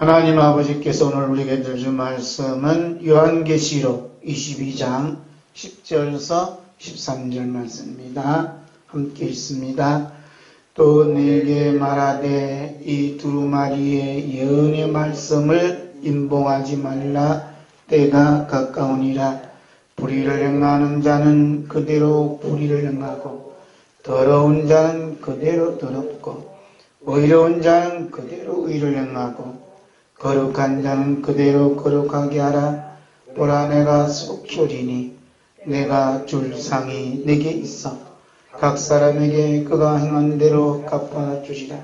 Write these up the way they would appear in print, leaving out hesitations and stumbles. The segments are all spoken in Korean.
하나님 아버지께서 오늘 우리에게 주신 말씀은 요한계시록 22장 10절에서 13절 말씀입니다. 함께 읽습니다. 또 내게 말하되 이 두루마리의 예언의 말씀을 임봉하지 말라. 때가 가까우니라. 불의를 행하는 자는 그대로 불의를 행하고 더러운 자는 그대로 더럽고 의로운 자는 그대로 의를 행하고 거룩한 자는 그대로 거룩하게 하라. 보라, 내가 속죄리니 내가 줄 상이 내게 있어 각 사람에게 그가 행한 대로 갚아주시라.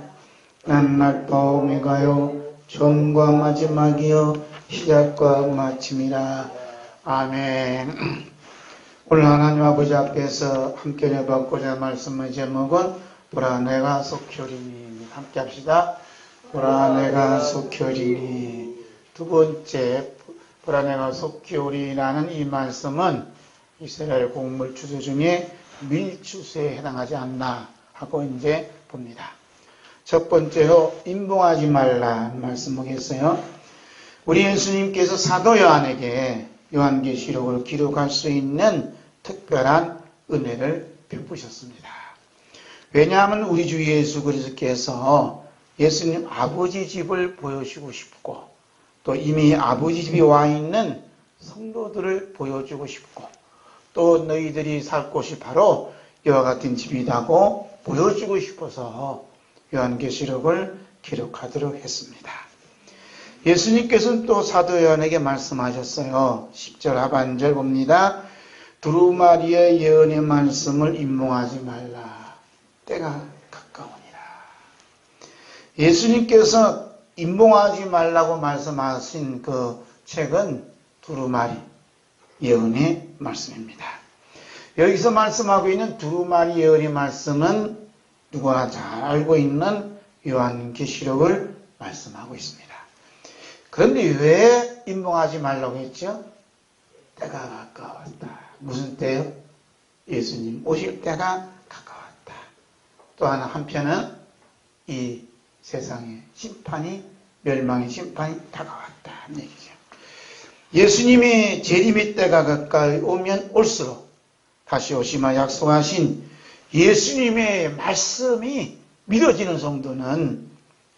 난 알파 오메가요 처음과 마지막이요 시작과 마침이라. 아멘. 오늘 하나님 아버지 앞에서 함께 내받고자 말씀의 제목은 보라, 내가 속죄리니. 함께 합시다. 보라, 내가 속죄리니. 두 번째, 보라, 내가 속죄리라는 이 말씀은 이스라엘 곡물 추수 중에 밀추수에 해당하지 않나 하고 이제 봅니다. 첫 번째로 임봉하지 말라 말씀 보겠어요. 우리 예수님께서 사도 요한에게 요한계시록을 기록할 수 있는 특별한 은혜를 베푸셨습니다. 왜냐하면 우리 주 예수 그리스도께서 예수님 아버지 집을 보여주고 싶고 또 이미 아버지 집에 와 있는 성도들을 보여주고 싶고 또 너희들이 살 곳이 바로 이와 같은 집이라고 보여주고 싶어서 요한계시록을 기록하도록 했습니다. 예수님께서는 또 사도 요한에게 말씀하셨어요. 10절 하반절 봅니다. 두루마리의 예언의 말씀을 임봉하지 말라. 때가 가까우니라. 예수님께서 임봉하지 말라고 말씀하신 그 책은 두루마리 예언의 말씀입니다. 여기서 말씀하고 있는 두루마리 예언의 말씀은 누구나 잘 알고 있는 요한계시록을 말씀하고 있습니다. 그런데 왜 임봉하지 말라고 했죠? 때가 가까웠다. 무슨 때요? 예수님 오실 때가 가까웠다. 또 하나 한편은 이 세상의 심판이, 멸망의 심판이 다가왔다는 얘기죠. 예수님의 재림의 때가 가까이 오면 올수록 다시 오시마 약속하신 예수님의 말씀이 믿어지는 성도는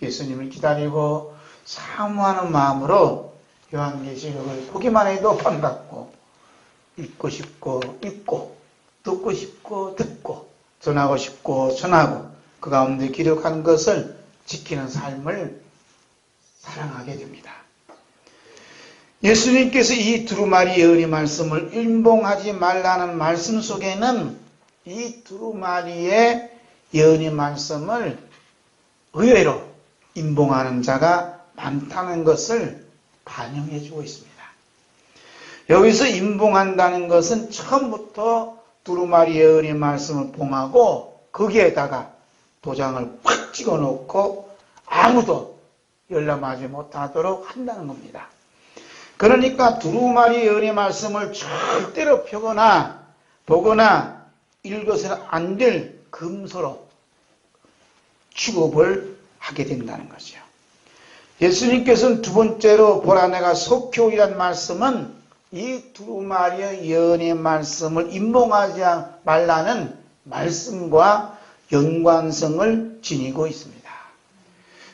예수님을 기다리고 사모하는 마음으로 요한계시록을 보기만 해도 반갑고 읽고 싶고 읽고 듣고 싶고 듣고 전하고 싶고 전하고 그 가운데 기록한 것을 지키는 삶을 사랑하게 됩니다. 예수님께서 이 두루마리 예언의 말씀을 임봉하지 말라는 말씀 속에는 이 두루마리의 예언의 말씀을 의외로 임봉하는 자가 많다는 것을 반영해 주고 있습니다. 여기서 임봉한다는 것은 처음부터 두루마리 예언의 말씀을 봉하고 거기에다가 도장을 팍 찍어 놓고 아무도 열람하지 못하도록 한다는 겁니다. 그러니까 두루마리 예언의 말씀을 절대로 펴거나 보거나 읽어서는 안 될 금서로 취급을 하게 된다는 거죠. 예수님께서는 두 번째로 보라, 내가 속죄이란 말씀은 이 두루마리의 예언의 말씀을 임봉하지 말라는 말씀과 연관성을 지니고 있습니다.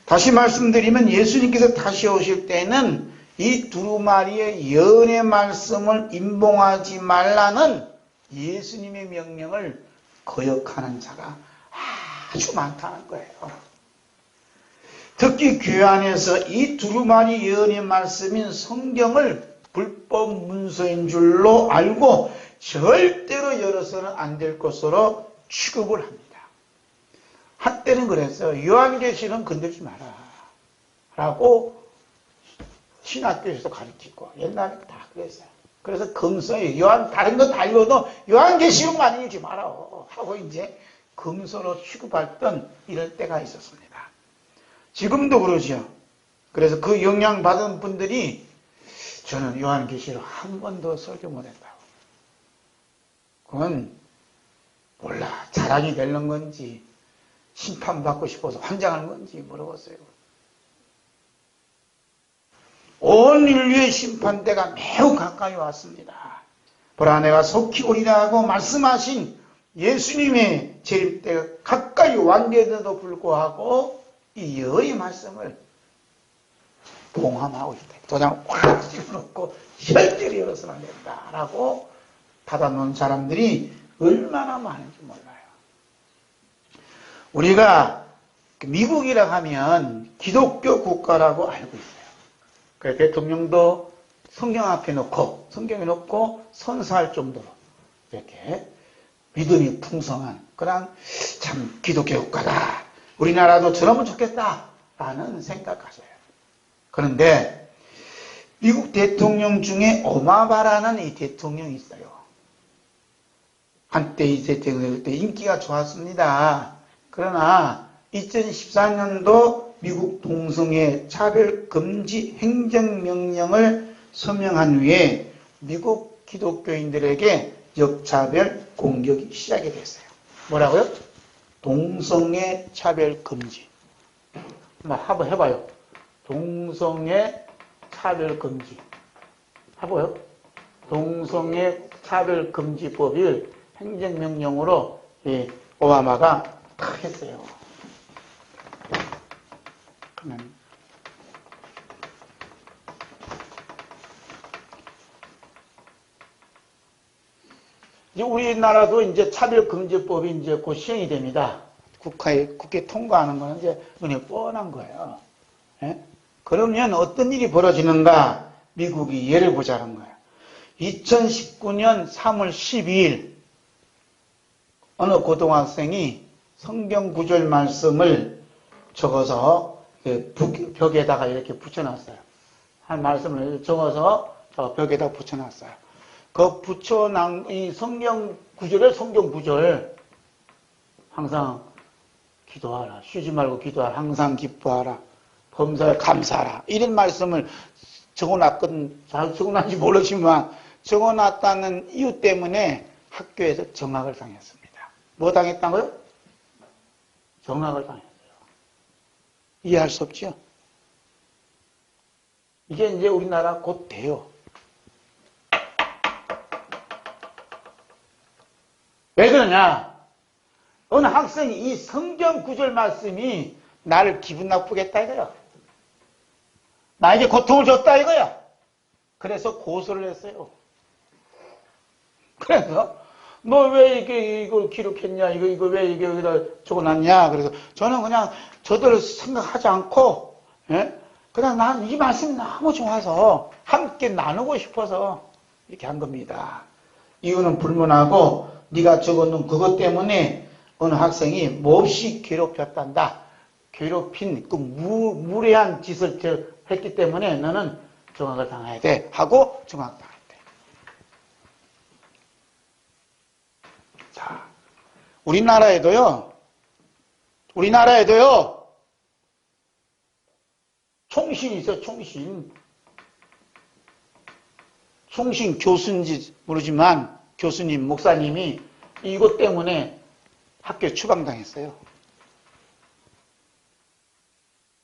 다시 말씀드리면 예수님께서 다시 오실 때는 이 두루마리의 예언의 말씀을 임봉하지 말라는 예수님의 명령을 거역하는 자가 아주 많다는 거예요. 특히 교회 안에서 이 두루마리 예언의 말씀인 성경을 불법 문서인 줄로 알고 절대로 열어서는 안 될 것으로 취급을 합니다. 한때는 그랬어요. 요한계시는 건들지 마라 라고 신학교에서도 가르치고 옛날에 다 그랬어요. 그래서 금서에 다른 거 다 읽어도 요한계시록만 읽지 마라 하고 이제 금서로 취급했던 이럴 때가 있었습니다. 지금도 그러죠. 그래서 그 영향 받은 분들이 저는 요한계시록 한 번도 설교 못했다고. 그건 몰라 자랑이 되는 건지 심판받고 싶어서 환장하는 건지 모르겠어요. 온 인류의 심판대가 매우 가까이 왔습니다. 보라 내가 속히 오리라 하고 말씀하신 예수님의 재림때가 가까이 왔는데도 불구하고 이 여의 말씀을 봉함하고 있다. 도장 확 찍어놓고 절대로 열어서는 안 된다라고 닫아놓은 사람들이 얼마나 많은지 몰라요. 우리가 미국이라 하면 기독교 국가라고 알고 있어요. 그래서 대통령도 성경 앞에 놓고 성경에 놓고 선사할 정도로 이렇게 믿음이 풍성한 그런 참 기독교 국가다. 우리나라도 저러면 좋겠다라는 생각하세요. 그런데 미국 대통령 중에 오바마라는 이 대통령이 있어요. 한때 이 대통령 때 인기가 좋았습니다. 그러나 2014년도 미국 동성애 차별 금지 행정명령을 서명한 후에 미국 기독교인들에게 역차별 공격이 시작이 됐어요. 뭐라고요? 동성애 차별 금지. 한번 해봐요. 동성애 차별 금지. 해봐요. 동성애 차별 금지법을 행정명령으로 오바마가 탁 했어요. 그러면 이제 우리나라도 이제 차별금지법이 이제 곧 시행이 됩니다. 국회 통과하는 거는 이제 눈에 뻔한 거예요. 예? 그러면 어떤 일이 벌어지는가? 미국이 예를 보자는 거예요. 2019년 3월 12일 어느 고등학생이 성경 구절 말씀을 적어서 벽에다가 이렇게 붙여놨어요. 한 말씀을 적어서 벽에다 붙여놨어요. 그 붙여놓은 이 성경 구절 항상 기도하라, 쉬지 말고 기도하라, 항상 기뻐하라, 범사에 감사하라 이런 말씀을 잘 적어놨는지 모르지만 적어놨다는 이유 때문에 학교에서 정학을 당했습니다. 뭐 당했다고요? 정학을 당했어요. 이해할 수 없죠? 이게 이제 우리나라 곧 돼요. 왜 그러냐? 어느 학생이 이 성경 구절 말씀이 나를 기분 나쁘게 했다 이거야. 나에게 고통을 줬다 이거야. 그래서 고소를 했어요. 그래서 너 왜 이걸 기록했냐? 이거 왜 이게 여기다 적어놨냐? 그래서 저는 그냥 저들 생각하지 않고, 예? 그냥 난 이 말씀이 너무 좋아서 함께 나누고 싶어서 이렇게 한 겁니다. 이유는 불문하고 네가 적어놓은 그것 때문에 어느 학생이 몹시 괴롭혔단다. 괴롭힌 그 무례한 짓을 했기 때문에 너는 정학을 당해야 돼 하고 정학 당했대. 자, 우리나라에도요 총신이 있어요. 총신 교수인지 모르지만 교수님, 목사님이 이것 때문에 학교에 추방당했어요.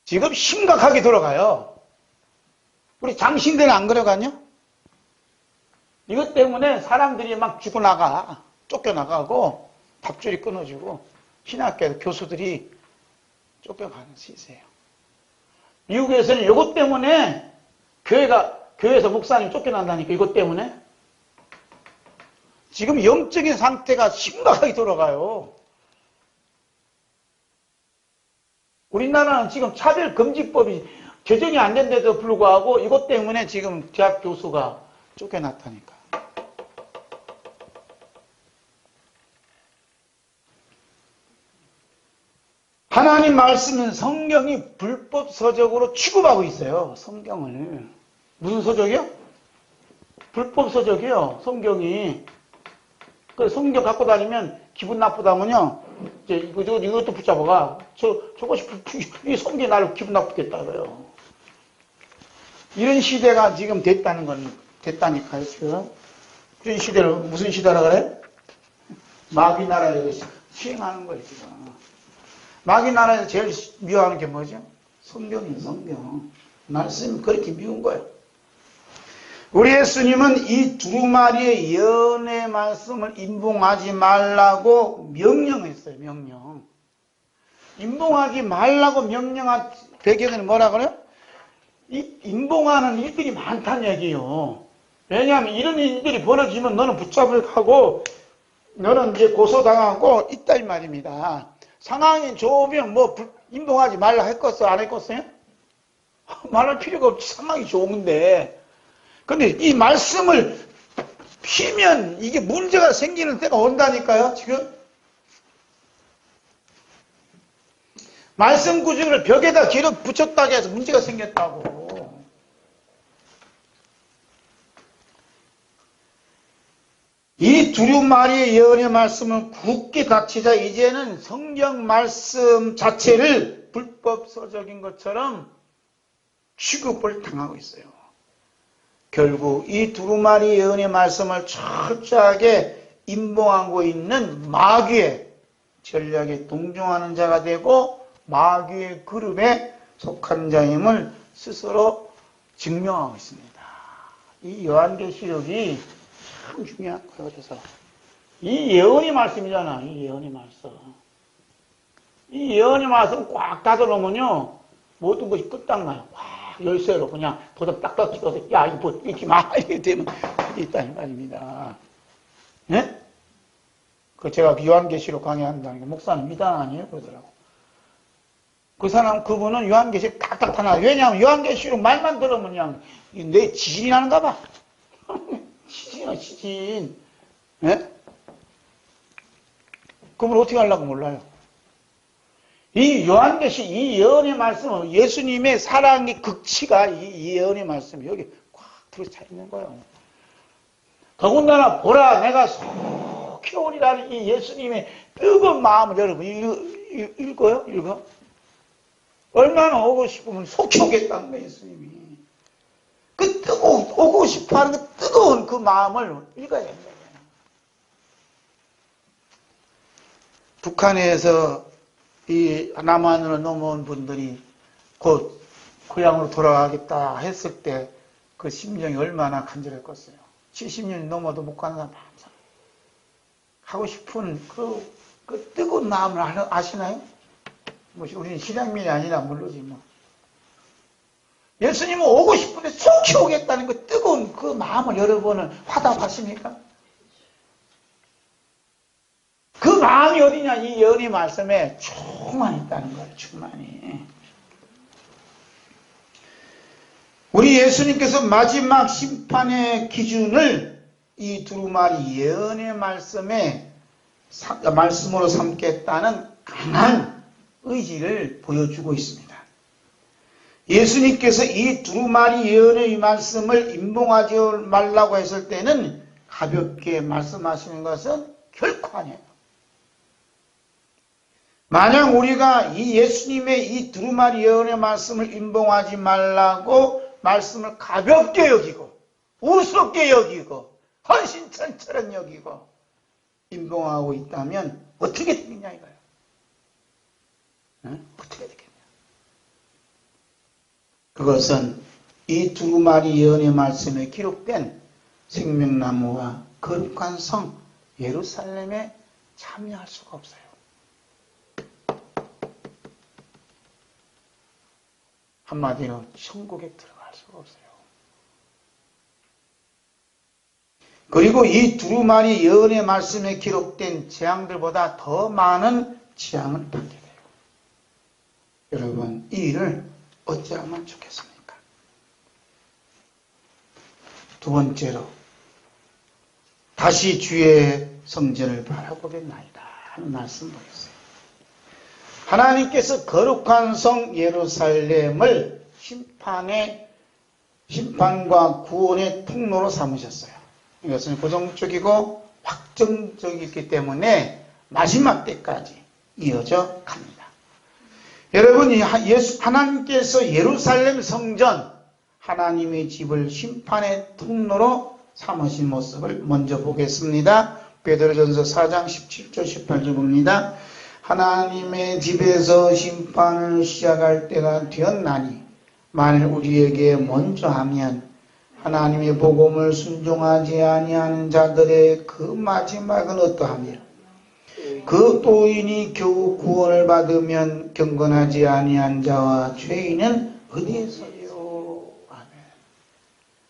지금 심각하게 돌아가요. 우리 장신대는 안 그래가냐? 이것 때문에 사람들이 막 죽어나가, 쫓겨나가고 밥줄이 끊어지고 신학교 교수들이 쫓겨가는 시세요. 미국에서는 이것 때문에 교회에서 목사님 쫓겨난다니까 이것 때문에 지금 영적인 상태가 심각하게 돌아가요. 우리나라는 지금 차별금지법이 제정이 안 된데도 불구하고 이것 때문에 지금 대학 교수가 쫓겨났다니까. 하나님 말씀은 성경이 불법 서적으로 취급하고 있어요. 성경을. 무슨 서적이요? 불법 서적이요. 성경이. 그 성경 갖고 다니면 기분 나쁘다면요. 이제 이것도 붙잡아가. 저것이 이 성경이 나를 기분 나쁘겠다고요. 이런 시대가 지금 됐다니까요, 지금. 이런 시대를 무슨 시대라 그래? 마귀 나라에 시행하는 거예요, 지금. 마귀 나라에서 제일 미워하는 게 뭐죠? 성경이에요, 성경. 말씀이 그렇게 미운 거예요. 우리 예수님은 이 두루마리의 예언의 말씀을 임봉하지 말라고 명령했어요. 명령. 임봉하지 말라고 명령한 배경은 뭐라 그래요? 이 임봉하는 일들이 많다는 얘기예요. 왜냐하면 이런 일들이 벌어지면 너는 붙잡을 하고 너는 이제 고소당하고 있다 이 말입니다. 상황이 좋으면 뭐 임봉하지 말라 했겠어? 안 했겠어요? 말할 필요가 없지. 상황이 좋은데. 근데 이 말씀을 피면 이게 문제가 생기는 때가 온다니까요, 지금. 말씀 구절을 벽에다 길어 붙였다고 해서 문제가 생겼다고. 이 두루마리의 예언의 말씀을 굳게 닥치자 이제는 성경 말씀 자체를 불법서적인 것처럼 취급을 당하고 있어요. 결국 이 두루마리 예언의 말씀을 철저하게 임봉하고 있는 마귀의 전략에 동조하는 자가 되고 마귀의 그룹에 속한 자임을 스스로 증명하고 있습니다. 이 요한계시록이 참 중요한 거예요. 그래서 이 예언의 말씀이잖아. 이 예언의 말씀. 이 예언의 말씀 꽉 닫아놓으면요 모든 것이 끝장나요. 열쇠로 그냥 보다 딱딱 찍어서 야 이거 뭐 읽지 마 이렇게 되면 있다는 말입니다. 예? 그 제가 요한계시록 강의한다는 게 목사님 미담 아니에요? 그러더라고. 그 사람 그분은 요한계시록 딱딱 하나. 왜냐하면 요한계시록 말만 들으면 그냥 내 지진이 나는가 봐. 지진이야 지진. 예? 그분 어떻게 하려고 몰라요. 이 요한계시, 이 예언의 말씀은 예수님의 사랑의 극치가 이 예언의 말씀이 여기 꽉 들어차 있는 거예요. 더군다나 보라 내가 속히 오리라는 이 예수님의 뜨거운 마음을 여러분 읽어요? 읽어? 얼마나 오고 싶으면 속히 오겠다는 거예요, 예수님이. 그 오고 싶어 하는 그 뜨거운 그 마음을 읽어야 됩니다. 북한에서 이 남한으로 넘어온 분들이 곧 고향으로 돌아가겠다 했을 때 그 심정이 얼마나 간절했겠어요. 70년이 넘어도 못 가는 사람 많잖아요. 하고 싶은 그 뜨거운 마음을 아시나요? 뭐 우리는 신앙민이 아니라 모르지 뭐. 예수님은 오고 싶은데 속히 오겠다는 그 뜨거운 그 마음을 여러분은 화답하십니까? 그 마음이 어디냐? 이 예언의 말씀에 충만히 있다는 거예요. 충만히. 우리 예수님께서 마지막 심판의 기준을 이 두루마리 예언의 말씀으로 삼겠다는 강한 의지를 보여주고 있습니다. 예수님께서 이 두루마리 예언의 말씀을 임봉하지 말라고 했을 때는 가볍게 말씀하시는 것은 결코 아니에요. 만약 우리가 이 예수님의 이 두루마리 예언의 말씀을 임봉하지 말라고 말씀을 가볍게 여기고 우습게 여기고 헌신천처럼 여기고 임봉하고 있다면 어떻게 되겠냐 이거예요. 응? 어떻게 되겠냐. 그것은 이 두루마리 예언의 말씀에 기록된 생명나무와 거룩한 성 예루살렘에 참여할 수가 없어요. 한마디로 천국에 들어갈 수가 없어요. 그리고 이 두루마리 예언의 말씀에 기록된 재앙들보다 더 많은 재앙을 받게 돼요. 여러분, 이 일을 어찌하면 좋겠습니까? 두 번째로 다시 주의 성전을 바라보겠나이다 하는 말씀 보였어요. 하나님께서 거룩한 성 예루살렘을 심판과 구원의 통로로 삼으셨어요. 이것은 고정적이고 확정적이기 때문에 마지막 때까지 이어져 갑니다. 여러분, 하나님께서 예루살렘 성전, 하나님의 집을 심판의 통로로 삼으신 모습을 먼저 보겠습니다. 베드로전서 4장 17절 18절 봅니다. 하나님의 집에서 심판을 시작할 때가 되었나니 만일 우리에게 먼저 하면 하나님의 복음을 순종하지 아니하는 자들의 그 마지막은 어떠하며 그 도인이 겨우 구원을 받으면 경건하지 아니한 자와 죄인은 어디에서요? 아멘.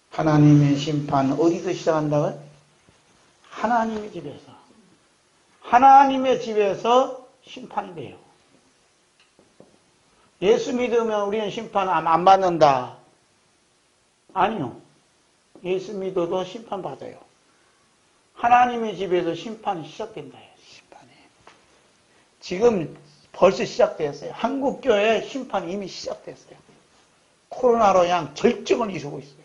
하나님의 심판은 어디서 시작한다고요? 하나님의 집에서. 하나님의 집에서 심판이 돼요. 예수 믿으면 우리는 심판 안 받는다. 아니요. 예수 믿어도 심판받아요. 하나님의 집에서 심판이 시작된다. 심판이. 지금 벌써 시작됐어요. 한국교회 심판이 이미 시작됐어요. 코로나로 그냥 절정을 이루고 있어요.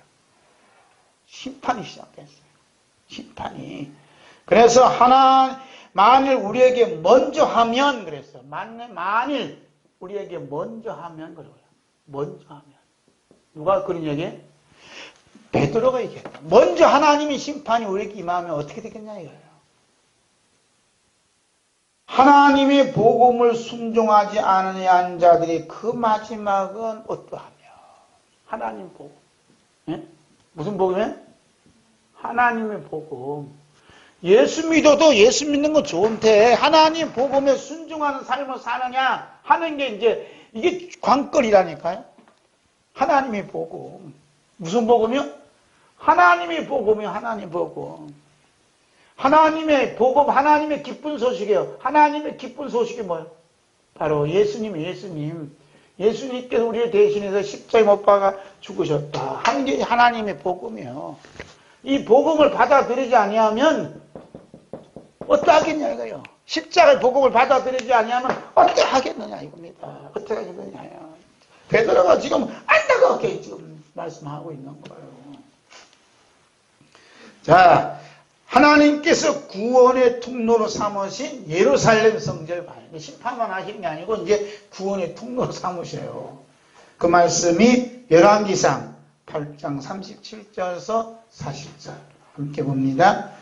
심판이 시작됐어요. 심판이. 그래서 만일 우리에게 먼저 하면 그랬어요. 만일 우리에게 먼저 하면 그래요. 먼저 하면. 누가 그런 얘기해? 베드로가 얘기했다. 먼저 하나님의 심판이 우리에게 임하면 어떻게 되겠냐 이거예요. 하나님의 복음을 순종하지 않으려는 자들이 그 마지막은 어떠하며? 하나님 복음. 예? 무슨 복음이에요? 하나님의 복음. 예수 믿어도 예수 믿는 건 좋은데 하나님 복음에 순종하는 삶을 사느냐 하는 게 이게 관건이라니까요. 하나님의 복음. 무슨 복음이요? 하나님의 복음이요. 하나님의 복음. 하나님의 복음, 하나님의 기쁜 소식이에요. 하나님의 기쁜 소식이 뭐예요? 바로 예수님. 예수님께서 우리를 대신해서 십자가에 못 박아 죽으셨다 하는 게 하나님의 복음이에요. 이 복음을 받아들이지 아니하면 어떠하겠냐 이거예요. 십자가의 복음을 받아들이지 아니하면 어떠하겠느냐 이겁니다. 어떠하겠느냐요. 베드로가 지금 안타깝게 지금 말씀하고 있는 거예요. 자, 하나님께서 구원의 통로로 삼으신 예루살렘 성전을 봐요. 심판만 하시는 게 아니고 이제 구원의 통로로 삼으셔요. 그 말씀이 열왕기상 8장 37절에서 40절 함께 봅니다.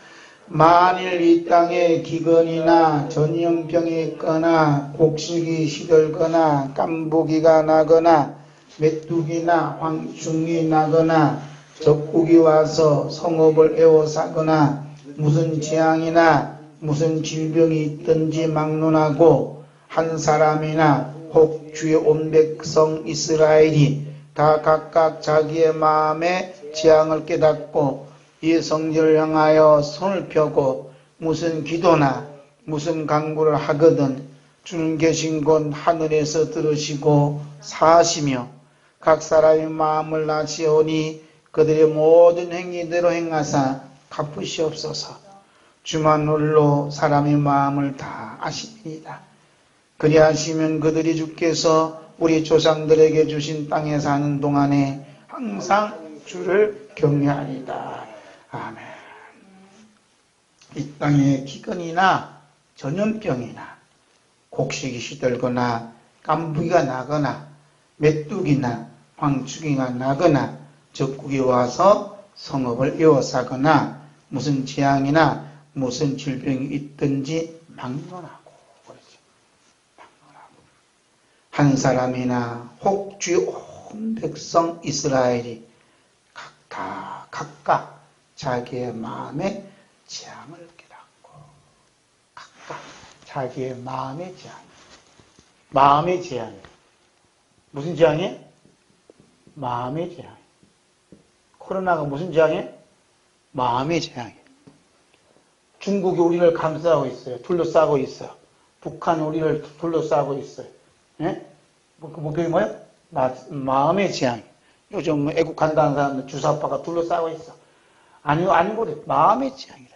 만일 이 땅에 기근이나 전염병이 있거나 곡식이 시들거나 깐부기가 나거나 메뚜기나 황충이 나거나 적국이 와서 성읍을 에워싸거나 무슨 재앙이나 무슨 질병이 있든지 막론하고 한 사람이나 혹 주의 온 백성 이스라엘이 다 각각 자기의 마음에 재앙을 깨닫고 이 성전을 향하여 손을 펴고 무슨 기도나 무슨 간구를 하거든 주는 계신 곳 하늘에서 들으시고 사하시며 각 사람의 마음을 아시오니 그들의 모든 행위대로 행하사 갚으시옵소서. 주만 홀로 사람의 마음을 다 아십니다. 그리하시면 그들이 주께서 우리 조상들에게 주신 땅에 사는 동안에 항상 주를 경외하리다. 아멘. 이 땅에 기근이나 전염병이나 곡식이 시들거나 깐부기가 나거나 메뚜기나 황충이가 나거나 적국이 와서 성읍을 에워싸거나 무슨 재앙이나 무슨 질병이 있든지 막론하고 그렇죠. 막론하고 한 사람이나 혹 주의 온 백성 이스라엘이 각각 자기의 마음에 재앙을 깨닫고 각각 자기의 마음의 재앙. 마음의 재앙. 무슨 재앙이에요? 마음의 재앙. 코로나가 무슨 재앙이에요? 마음의 재앙이에요. 중국이 우리를 감싸고 있어요. 둘러싸고 있어요. 북한이 우리를 둘러싸고 있어요. 예? 그게 뭐예요? 마음의 재앙. 요즘 애국한다는 사람들 주사파가 둘러싸고 있어. 아니고 마음의 재앙이라.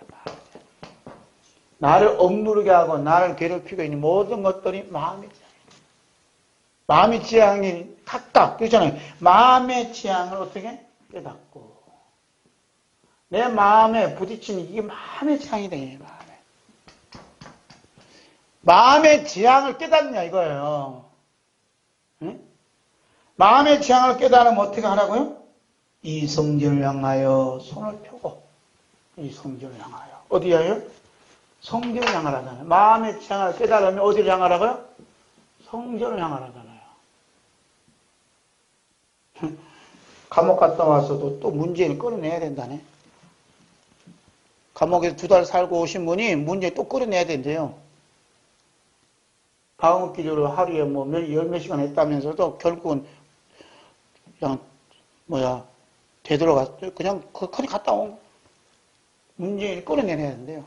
나를 억누르게 하고 나를 괴롭히고 있는 모든 것들이 마음의 재앙이에요. 마음의 재앙이 각각 그렇잖아요. 마음의 재앙을 어떻게 깨닫고 내 마음에 부딪히는 이게 마음의 재앙이다. 마음의 재앙을 깨닫냐 이거예요. 응? 마음의 재앙을 깨달으면 어떻게 하라고요? 이 성전을 향하여 손을 펴고 이 성전을 향하여 어디 향하여? 성전을 향하라잖아요. 마음의 재앙을 깨달으면 어디를 향하라고요? 성전을 향하라잖아요. 감옥 갔다 와서도 또 문제를 끌어내야 된다네. 감옥에서 2달 살고 오신 분이 문제 또 끌어내야 된대요. 방어 기조로 하루에 열 몇 시간 했다면서도 결국은 그냥 되돌아가 그냥 거기 갔다 온 문제를 끌어내야 된대요.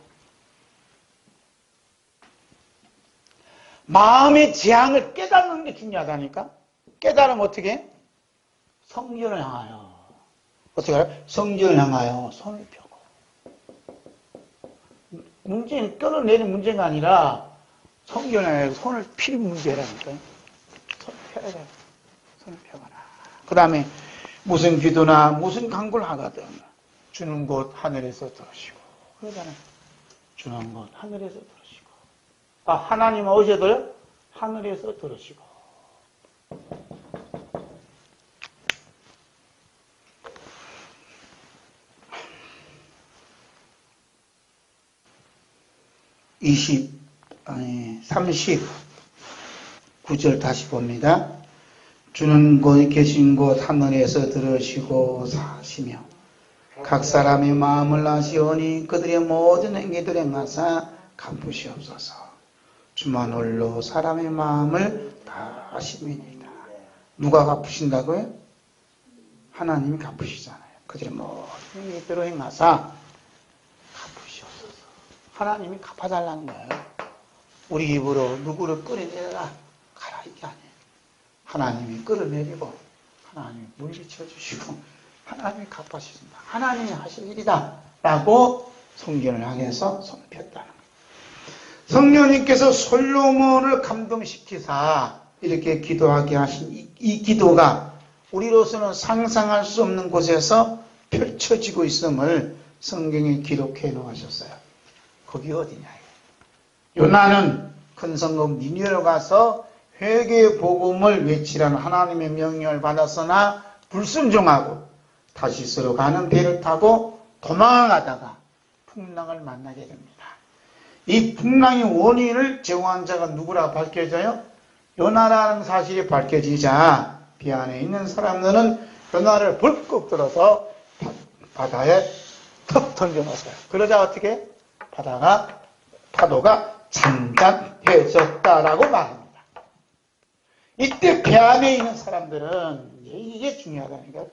마음의 재앙을 깨닫는 게 중요하다니까. 깨달으면 어떻게 해? 성전을 향하여 어떻게 해요? 성전을 향하여 손을 펴고. 문제는 끌어내는 문제가 아니라 성전을 향해서 손을 필 문제라니까요. 손을 펴야 돼요. 손을 펴거나. 그 다음에 무슨 기도나 무슨 간구를 하거든 주는 곳 하늘에서 들으시고 그러잖아요. 주는 곳 하늘에서 들으시고. 하나님은 어디서 들어요? 하늘에서 들으시고. 이 39절 다시 봅니다. 주는 곳 계신 곳 하늘에서 들으시고 사시며 각 사람의 마음을 아시오니 그들의 모든 행위들에 행하사 갚으시옵소서. 주만 홀로 사람의 마음을 다 아심이니이다. 누가 갚으신다고요? 하나님이 갚으시잖아요. 그들의 모든 행위대로 행하사 갚으시옵소서. 하나님이 갚아달라는 거예요. 우리 입으로 누구를 끌어내라 가라 이게 아니에요. 하나님이 끌어내리고 하나님이 물리쳐 주시고 하나님이 갚아주신다. 하나님이 하실 일이다 라고 성전을 향해서 손을 폈다는 거예요. 성령님께서 솔로몬을 감동시키사 이렇게 기도하게 하신 이 기도가 우리로서는 상상할 수 없는 곳에서 펼쳐지고 있음을 성경에 기록해 놓으셨어요. 거기 어디냐? 요나는 큰 성읍 니느웨로 가서 회개의 복음을 외치라는 하나님의 명령을 받았으나 불순종하고 다시스로 가는 배를 타고 도망가다가 풍랑을 만나게 됩니다. 이 풍랑의 원인을 제공한 자가 누구라 밝혀져요? 요나라는 사실이 밝혀지자 배 안에 있는 사람들은 요나를 불끈 들어서 바다에 턱 던져놓았어요. 그러자 어떻게? 파도가 잔잔해졌다라고 말합니다. 이때 배 안에 있는 사람들은 이게 중요하다니까.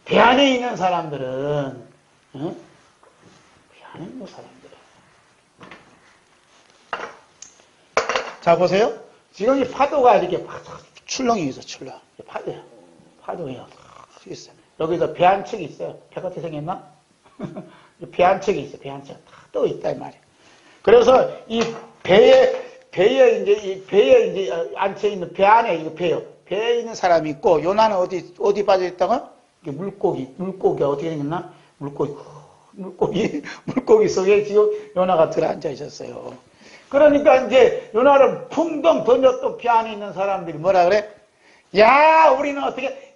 배 안에 있는 사람들은 배 안에 있는 사람들은 자 보세요. 지금 이 파도가 이렇게 출렁이 있어. 출렁. 파도야. 파도예요. 있어요. 여기서 배 한 척이 있어요. 배 같이 생겼나? 배 한 척이 있어요. 배 한 척. 또 있다 이 말이에요. 그래서 이 배에 이제 앉혀 있는 배 안에 이거 배요. 배에 있는 사람이 있고 요나는 어디 빠져 있다가 물고기가 어떻게 생겼나? 물고기 속에 지금 요나가 들어앉아 있었어요. 그러니까 이제 요나를 풍덩 던졌던 배 안에 있는 사람들이 뭐라 그래? 야, 우리는 어떻게?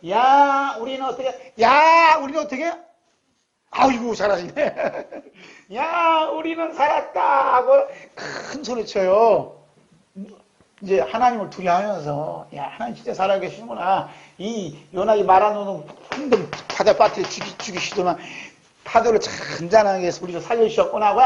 아이고, 잘하시네. 야, 우리는 살았다! 하고 큰 소리 쳐요. 이제 하나님을 두려워하면서, 야, 하나님 진짜 살아계시구나. 이 요나이 말하는 풍덩 바다 빠뜨려 죽이시더만 파도를 잔잔하게 해서 우리를 살려주셨구나 하고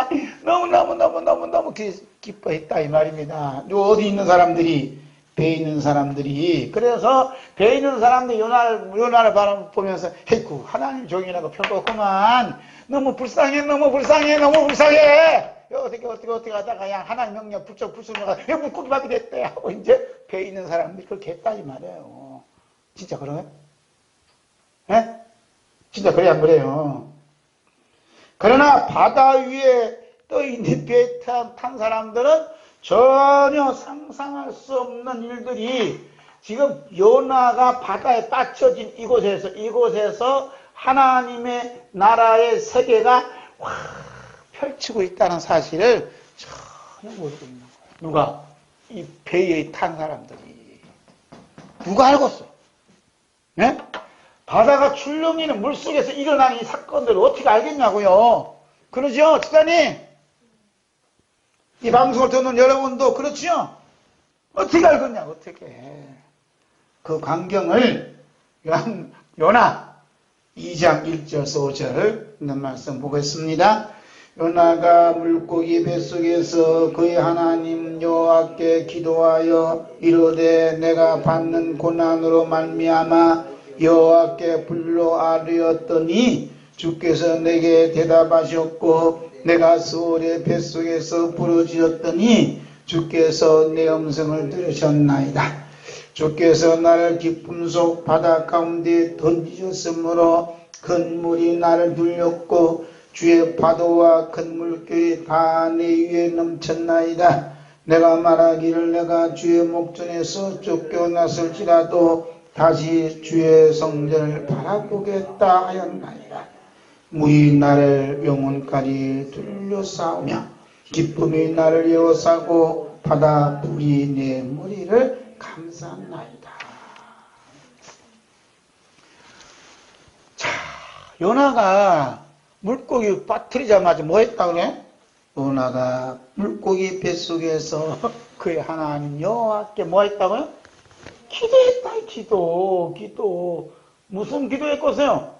너무 기뻐했다 이 말입니다. 어디 있는 사람들이? 배에 있는 사람들이. 그래서 배에 있는 사람들이 요나를 바라보면서 헤이쿠 하나님 종이라고 펴놓구만. 너무 불쌍해. 어떻게 하다가 야 하나님 명령 불순종하다 왜 물고기 밥이 됐대 하고 이제 배에 있는 사람들이 그렇게 했다 이 말이에요. 진짜 그래요? 예? 진짜 그래 안 그래요? 그러나 바다 위에 떠 있는 배에 탄 사람들은 전혀 상상할 수 없는 일들이 지금 요나가 바다에 빠쳐진 이곳에서 하나님의 나라의 세계가 확 펼치고 있다는 사실을 전혀 모르고 있는 거예요. 누가? 이 배에 탄 사람들이. 누가 알겠어? 네? 바다가 출렁이는 물속에서 일어나는 이 사건들을 어떻게 알겠냐고요? 그러죠, 집사님? 이 방송을 듣는 여러분도 그렇죠? 어떻게 알겠냐고, 어떻게. 그 광경을 요나 2장 1절에서 5절 있는 말씀 보겠습니다. 요나가 물고기 뱃속에서 그의 하나님 여호와께 기도하여 이르되 내가 받는 고난으로 말미암아 여호와께 불러 아뢰었더니 주께서 내게 대답하셨고 내가 수월의 뱃속에서 부르짖었더니 주께서 내 음성을 들으셨나이다. 주께서 나를 깊음 속 바다 가운데 던지셨으므로 큰 물이 나를 눌렸고 주의 파도와 큰 물결이 다 내 위에 넘쳤나이다. 내가 말하기를 내가 주의 목전에서 쫓겨났을지라도 다시 주의 성전을 바라보겠다 하였나이다. 물이 나를 영혼까지 둘러싸우며 기쁨이 나를 에워싸고 바다 불이 내 머리를 감쌌나이다. 자, 요나가 물고기 빠뜨리자마자 뭐 했다 그래? 요나가 물고기 뱃속에서 그의 하나님 여호와께 뭐 했다고요? 기도했다. 기도. 무슨 기도했겠어요?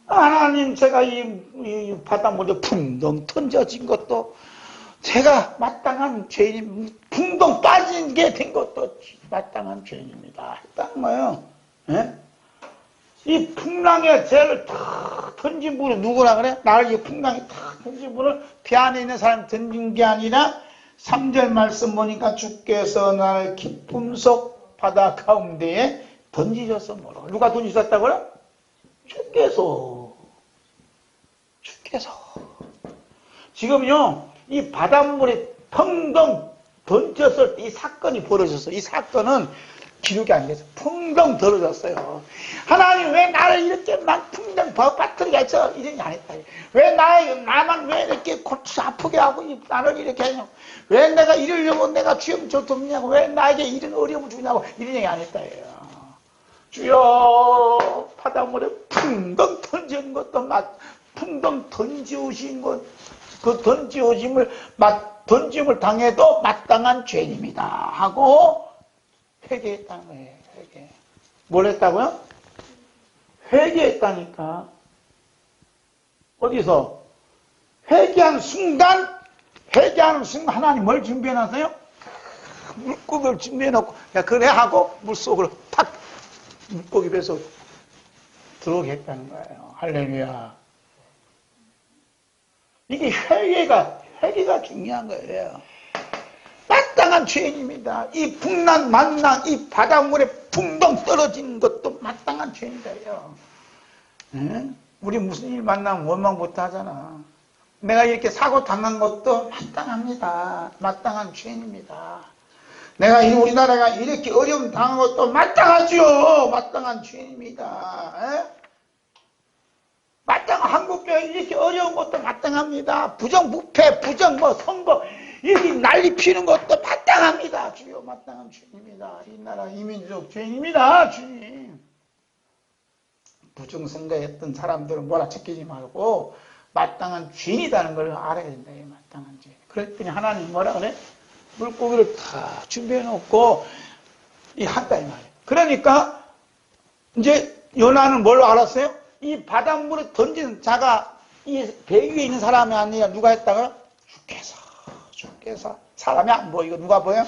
하나님, 제가 이 바닷물에 풍덩 던져진 것도 제가 마땅한 죄인, 풍덩 빠진 게 된 것도 마땅한 죄인입니다 했다는 거예요. 예? 이 풍랑에 죄를 탁 던진 분이 누구라 그래? 나를 이 풍랑에 탁 던진 분을 배 안에 있는 사람 던진 게 아니라 3절 말씀 보니까 주께서 나를 기쁨 속 바다 가운데에 던지셨어. 뭐라? 누가 던지셨다고요? 주께서. 지금요, 이 바닷물에 펑덩 던졌을 때 이 사건이 벌어졌어요. 이 사건은 기록이 안 돼서 펑덩 떨어졌어요. 하나님 왜 나를 이렇게 막 풍덩 빠뜨리게 했어? 이런 게 안 했다. 왜 나만 왜 이렇게 고치 아프게 하고 나를 이렇게 하냐고. 왜 내가 이러려고 내가 주염 줬느냐고. 왜 나에게 이런 어려움을 주냐고. 이런 얘기 안 했다. 주여, 바닷물에 풍덩 던진 것도 풍덩 던지오신 것, 그 던지오심을 던짐을 당해도 마땅한 죄입니다 하고 회개했다는 거예요. 회개. 뭘 했다고요? 회개했다니까. 어디서? 회개하는 순간 하나님 뭘 준비해놨어요? 물고기를 준비해놓고 야 그래 하고 물속으로 탁 물고기 배서 들어오게 했다는 거예요. 할렐루야. 이게 회개가 중요한 거예요. 마땅한 죄인입니다. 이 풍랑 만난 이 바닷물에 풍덩 떨어진 것도 마땅한 죄인이에요. 우리 무슨 일 만나면 원망부터 하잖아. 내가 이렇게 사고 당한 것도 마땅합니다. 마땅한 죄인입니다. 내가 우리나라가 이렇게 어려움 당한 것도 마땅하죠. 마땅한 죄인입니다. 한국교회 이렇게 어려운 것도 마땅합니다. 부정부패, 선거 이렇게 난리 피는 것도 마땅합니다. 주여, 마땅한 죄인입니다. 이 나라 이민족 죄인입니다. 주님. 부정선거했던 사람들은 몰아치키지 말고 마땅한 죄인이라는 걸 알아야 된다. 마땅한 죄인. 그랬더니 하나님 뭐라 그래? 물고기를 다 준비해 놓고 한다 이 말이에요. 그러니까 이제 요나는 뭘 알았어요? 이 바닷물에 던진 자가 이 배 위에 있는 사람이 아니라 누가 했다가 주께서 사람이 안 보이고 누가 보여?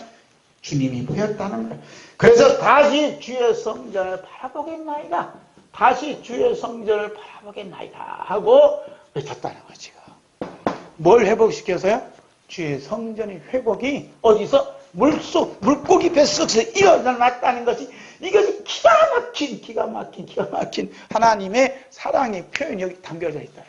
주님이 보였다는 거예요. 그래서 다시 주의 성전을 바라보겠나이다. 다시 주의 성전을 바라보겠나이다 하고 외쳤다는 거지. 뭘 회복시켜서요? 주의 성전의 회복이 어디서? 물고기 뱃속에서 일어났다는 것이 이것이 기가 막힌 하나님의 사랑의 표현이 여기 담겨져 있다.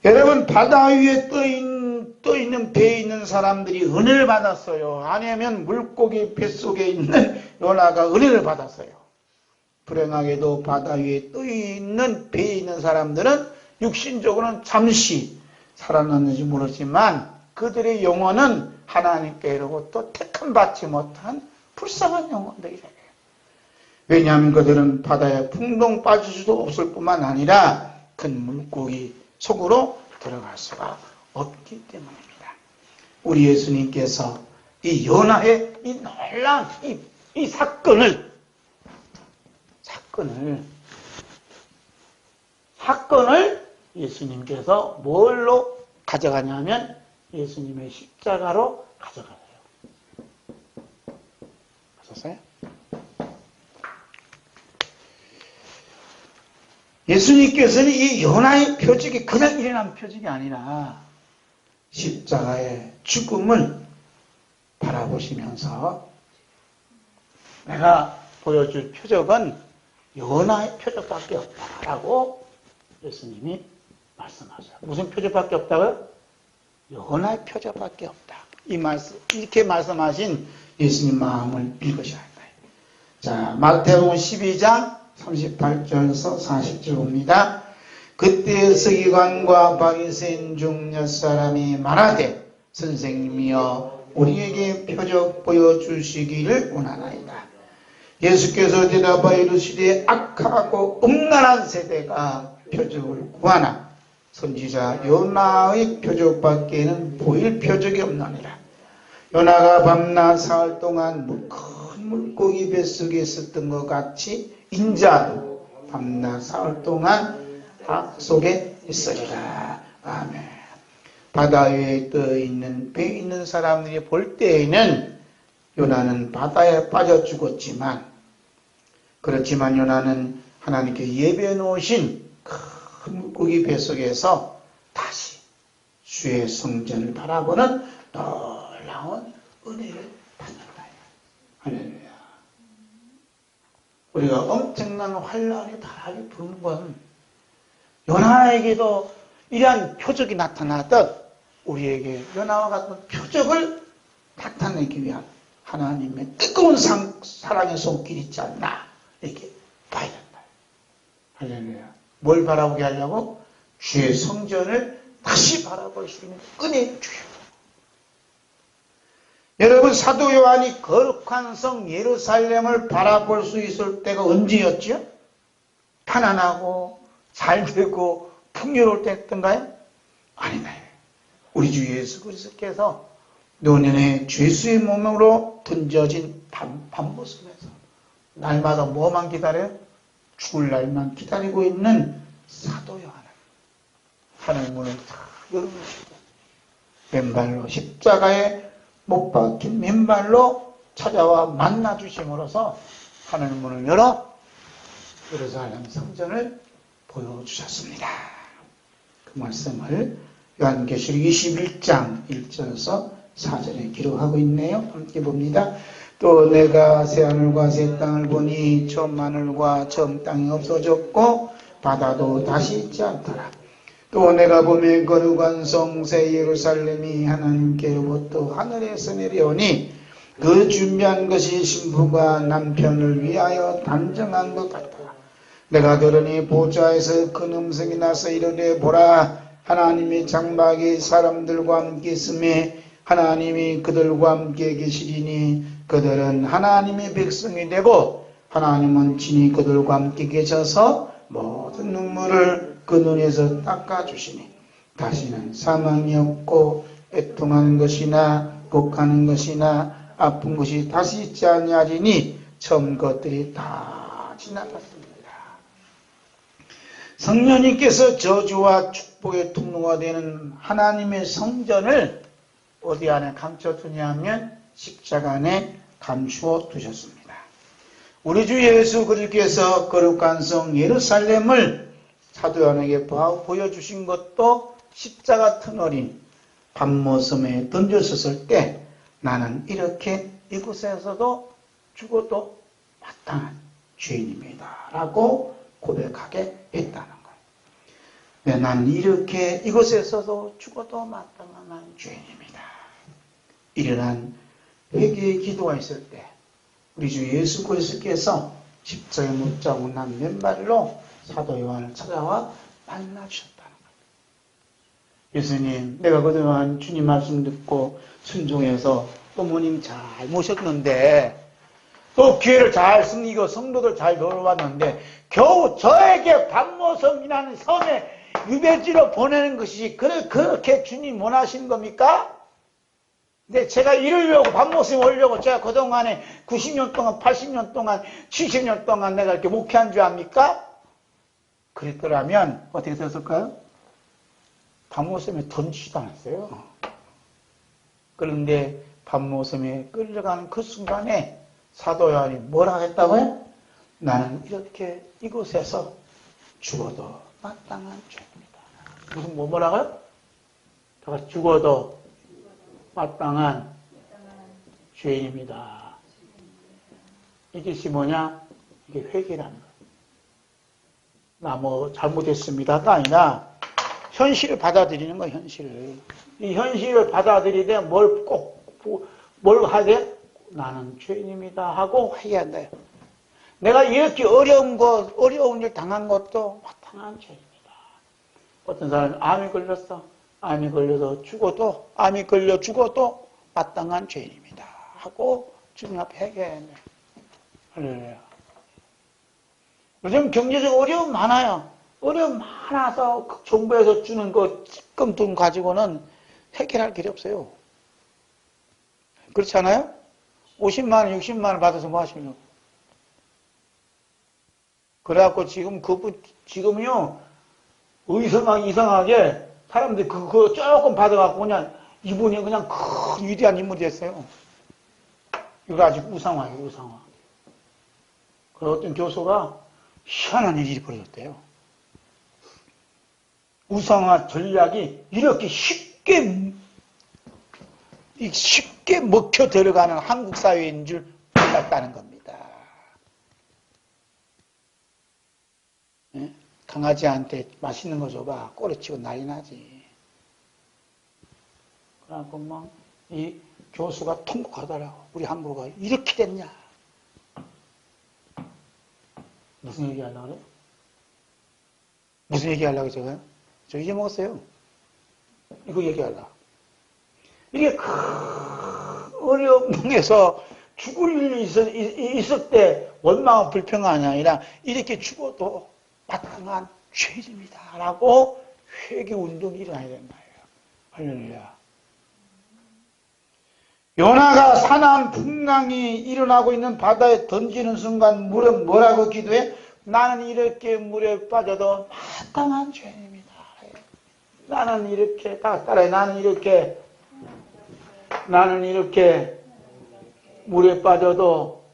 여러분, 바다 위에 떠 있는 배에 있는 사람들이 은혜를 받았어요. 아니면 물고기 뱃속에 있는 요나가 은혜를 받았어요. 불행하게도 바다 위에 떠 있는 배에 있는 사람들은 육신적으로는 잠시 살아났는지 모르지만 그들의 영혼은 하나님께로부터 택함받지 못한 불쌍한 영혼들이래요. 왜냐하면 그들은 바다에 풍덩 빠질 수도 없을 뿐만 아니라 큰 물고기 속으로 들어갈 수가 없기 때문입니다. 우리 예수님께서 이 요나의 이 놀라운 이 사건을 예수님께서 뭘로 가져가냐면 예수님의 십자가로 가져가요. 보셨어요? 예수님께서는 이 요나의 표적이 그냥 일어난 표적이 아니라 십자가의 죽음을 바라보시면서 내가 보여줄 표적은 요나의 표적밖에 없다라고 예수님이 말씀하셔요. 무슨 표적밖에 없다고요? 요나의 표적밖에 없다. 이렇게 말씀하신 예수님 마음을 읽으셔야 한다. 자, 마태복음 12장 38절에서 40절 봅니다. 그때 서기관과 바리새인 중 몇 사람이 말하되 선생님이여 우리에게 표적 보여주시기를 원하나이다. 예수께서 대답하여 이르시되 악하고 음란한 세대가 표적을 구하나 선지자 요나의 표적밖에는 보일 표적이 없나니라. 요나가 밤낮 사흘 동안 큰 물고기 뱃속에 있었던 것 같이 인자도 밤낮 사흘 동안 닭 속에 있으리라. 아멘. 바다 위에 떠있는 배에 있는 사람들이 볼 때에는 요나는 바다에 빠져 죽었지만, 그렇지만 요나는 하나님께 예배해 놓으신 큰 물고기 뱃속에서 다시 주의 성전을 바라보는 놀라운 은혜를 받는다. 할렐루야. 우리가 엄청난 환란의 바람이 부는 건 요나에게도 이러한 표적이 나타나듯 우리에게 요나와 같은 표적을 나타내기 위한 하나님의 뜨거운 사랑의 손길이 있지 않나 이렇게 봐야 된다. 할렐루야. 뭘 바라보게 하려고? 주의 성전을 다시 바라볼 수 있는 은혜를 주셔. 여러분, 사도 요한이 거룩한 성 예루살렘을 바라볼 수 있을 때가 언제였죠? 편안하고 잘되고 풍요로울 때였던가요? 아니네. 우리 주 예수 그리스도께서 노년에 죄수의 몸으로 던져진 밤모습에서 날마다 뭐만 기다려요? 죽을 날만 기다리고 있는 사도 요한을 하늘 문을 탁 열어주시고 맨발로 십자가에 못 박힌 맨발로 찾아와 만나주심으로써 하늘 문을 열어 예루살렘 성전을 보여주셨습니다. 그 말씀을 요한계시록 21장 1절에서 4절에 기록하고 있네요. 함께 봅니다. 또 내가 새하늘과 새 땅을 보니 처음 하늘과 처음 땅이 없어졌고 바다도 다시 있지 않더라. 또 내가 보면 거룩한 성 새 예루살렘이 하나님께로부터 하늘에서 내려오니 그 준비한 것이 신부가 남편을 위하여 단정한 것 같더라. 내가 들으니 보좌에서 큰 음성이 나서 이르되 보라 하나님의 장막이 사람들과 함께 있음에 하나님이 그들과 함께 계시리니 그들은 하나님의 백성이 되고 하나님은 친히 그들과 함께 계셔서 모든 눈물을 그 눈에서 닦아주시니 다시는 사망이 없고 애통하는 것이나 곡하는 것이나 아픈 것이 다시 있지 아니하리니 처음 것들이 다 지나갔습니다. 성령님께서 저주와 축복의 통로가 되는 하나님의 성전을 어디 안에 감춰두냐면 십자가 안에 감추어 두셨습니다. 우리 주 예수 그리스도께서 거룩한 성 예루살렘을 사도 요한에게 보여주신 것도 십자가 터널인 밤모섬에 던졌었을 때 나는 이렇게 이곳에서도 죽어도 마땅한 죄인입니다 라고 고백하게 했다는 거예요. 네, 난 이렇게 이곳에서도 죽어도 마땅한 죄인입니다. 이러한 회개의 기도가 있을 때 우리 주 예수 그리스도께서 십자가에 못 자고 난 맨발로 사도 요한을 찾아와 만나주셨다는 거예요. 예수님, 내가 그동안 주님 말씀 듣고 순종해서 부모님 잘 모셨는데 또 기회를 잘 섬기고 성도들 잘 놀아봤는데 겨우 저에게 밤모섬이라는 섬에 유배지로 보내는 것이 그렇게 주님 원하신 겁니까? 근데 제가 이러려고 밥모습 올려고 제가 그동안에 90년 동안, 80년 동안, 70년 동안 내가 이렇게 목회한 줄 압니까? 그랬더라면 어떻게 됐을까요? 밥모습에 던지지도 않았어요. 그런데 밥모습에 끌려가는 그 순간에 사도 요한이 뭐라 했다고요? 나는 이렇게 이곳에서 죽어도 마땅한 죄입니다. 무슨 뭐라고요? 제가 죽어도 마땅한 죄인입니다. 이것이 뭐냐? 이게 회개라는 거예요. 나 뭐 잘못했습니다가 아니라 현실을 받아들이는 거예요. 현실을. 이 현실을 받아들이되 뭘 하되? 나는 죄인입니다 하고 회개한다. 내가 이렇게 어려운 일 당한 것도 마땅한 죄입니다. 어떤 사람은 암이 걸렸어. 암이 걸려서 죽어도, 암이 걸려 죽어도 마땅한 죄인입니다 하고 주님 앞에 회개해야 돼. 할렐루야. 요즘 경제적 어려움 많아요. 어려움 많아서 정부에서 주는 그 찌끔 돈 가지고는 해결할 길이 없어요. 그렇지 않아요? 50만 원, 60만 원 받아서 뭐 하시려고? 그래갖고 지금요, 이상하게 사람들이 그거 조금 받아갖고 그냥 이분이 그냥 큰 위대한 인물이 됐어요. 이거 아직 우상화예요, 우상화. 그래서 어떤 교수가 희한한 일이 벌어졌대요. 우상화 전략이 이렇게 쉽게 먹혀 들어가는 한국 사회인 줄 몰랐다는 겁니다. 예? 강아지한테 맛있는 거 줘봐. 꼬리치고 난리 나지. 그래갖고 막 이 교수가 통곡하더라고. 우리 한국어가 이렇게 됐냐. 무슨 얘기 하려고 그래요? 무슨 얘기 하려고 제가요? 저 잊어먹었어요. 이거 얘기하려고. 이게 큰 어려움에서 죽을 일이 있을 때 원망은 불평이 아니라 이렇게 죽어도 마땅한 죄입니다 라고 회개운동이 일어나야 된다. 할렐루야. 요나가 산한 풍랑이 일어나고 있는 바다에 던지는 순간 물은 뭐라고 기도해? 나는 이렇게 물에 빠져도 마땅한 죄입니다. 나는 이렇게 따라해. 나는 이렇게 물에 빠져도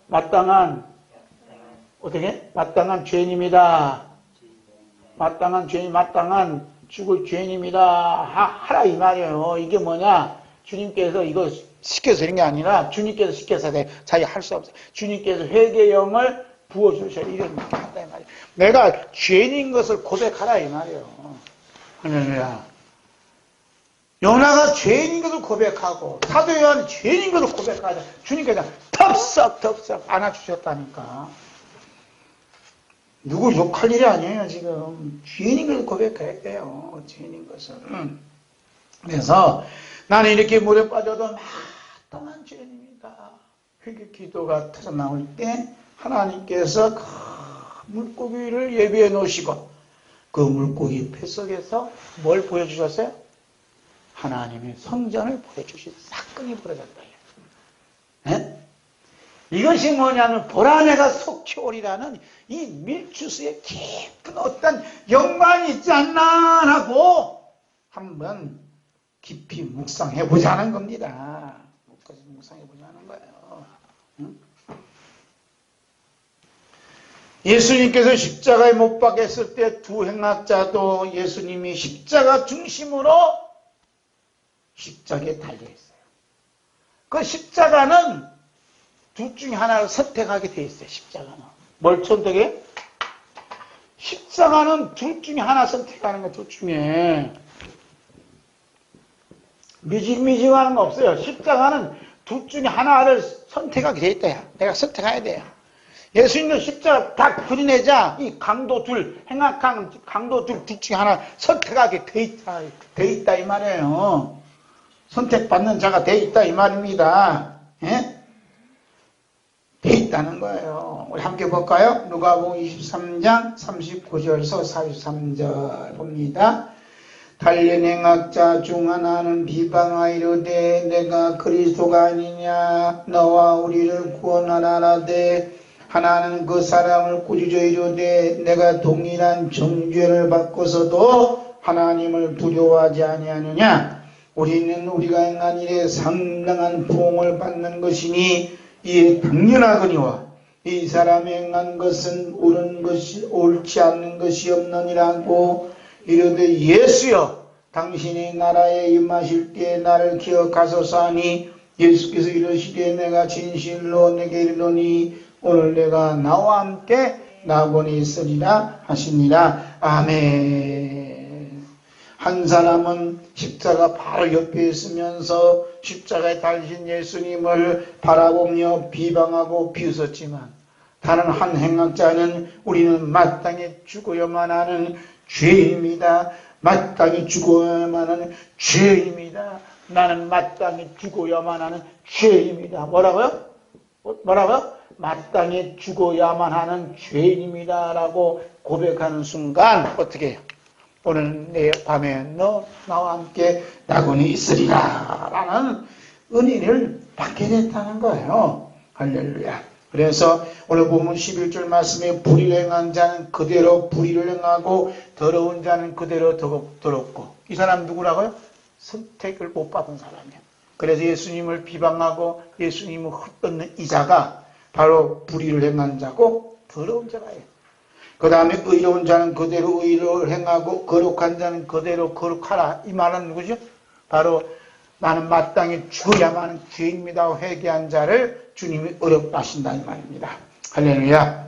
마땅한 어떻게? 마땅한 죄인입니다. 마땅한 죄인, 마땅한 죽을 죄인입니다. 하라 이 말이에요. 이게 뭐냐? 주님께서 이거 시켜서 이런 게 아니라 주님께서 시켜서 자기 할 수 없어요. 주님께서 회개형을 부어주셔야 이런 게 한다 이 말이에요. 내가 죄인인 것을 고백하라 이 말이에요. 할렐루야. 요나가 죄인인 것을 고백하고 사도 요한이 죄인인 것을 고백하자. 주님께서 덥석 안아주셨다니까. 누구 욕할 일이 아니에요 지금. 죄인인 것을 고백해야 돼요. 죄인인 것을. 그래서 나는 이렇게 물에 빠져도 마땅한 죄인입니다. 회개 기도가 터져 나올 때 하나님께서 그 물고기를 예비해 놓으시고 그 물고기 뱃속에서 뭘 보여주셨어요? 하나님의 성전을 보여주신 사건이 벌어졌다. 네? 이것이 뭐냐면 보라매가 속히오리라는 이 밀주수의 깊은 어떤 영광이 있지 않나라고 한번 깊이 묵상해 보자는 겁니다. 묵상해 보자는 거예요. 응? 예수님께서 십자가에 못 박혔을 때 두 행악자도 예수님이 십자가 중심으로 십자가에 달려있어요. 그 십자가는 둘 중에 하나를 선택하게 돼 있어요. 십자가는. 뭘 선택해? 십자가는 둘 중에 하나 선택하는 거, 둘 중에. 미지미지하는 거 없어요. 십자가는 둘 중에 하나를 선택하게 돼 있다. 내가 선택해야 돼요. 예수님은 십자가 딱 그려내자 이 강도 둘, 행악한 강도 둘 중에 하나 선택하게 돼 있다 이 말이에요. 선택받는 자가 돼 있다 이 말입니다. 예? 돼 있다는 거예요. 우리 함께 볼까요? 누가복음 23장 39절에서 43절 봅니다. 달린 행악자 중 하나는 비방하이르되 내가 그리스도가 아니냐 너와 우리를 구원하라라되 하나는 그 사람을 꾸짖어 이르되 내가 동일한 정죄를 받고서도 하나님을 두려워하지 아니하느냐 우리는 우리가 행한 일에 상당한 보응을 받는 것이니 이에 당연하거니와 이 사람이 행한 것은 옳지 않는 것이 없느니라고 이르되 예수여 당신이 나라에 임하실 때 나를 기억하소서 하니 예수께서 이르시되 내가 진실로 내게 이르노니 오늘 내가 나와 함께 낙원에 있으리라 하시니라. 아멘. 한 사람은 십자가 바로 옆에 있으면서 십자가에 달리신 예수님을 바라보며 비방하고 비웃었지만 다른 한 행악자는 우리는 마땅히 죽어야만 하는 죄인입니다. 마땅히 죽어야만 하는 죄인입니다. 나는 마땅히 죽어야만 하는 죄인입니다. 뭐라고요? 마땅히 죽어야만 하는 죄인입니다. 라고 고백하는 순간 어떻게 해요? 오늘 내 밤에 너 나와 함께 낙원에 있으리라 라는 은혜를 받게 됐다는 거예요. 할렐루야. 그래서 오늘 보면 11절 말씀에 불의를 행한 자는 그대로 불의를 행하고 더러운 자는 그대로 더럽고 이 사람 누구라고요? 선택을 못 받은 사람이에요. 그래서 예수님을 비방하고 예수님을 헛듣는 이 자가 바로 불의를 행한 자고 더러운 자가예요. 그 다음에 의로운 자는 그대로 의를 행하고 거룩한 자는 그대로 거룩하라. 이 말은 누구죠? 바로 나는 마땅히 죽어야만 하는 죄인입니다. 회개한 자를 주님이 어렵다신다는 말입니다. 할렐루야.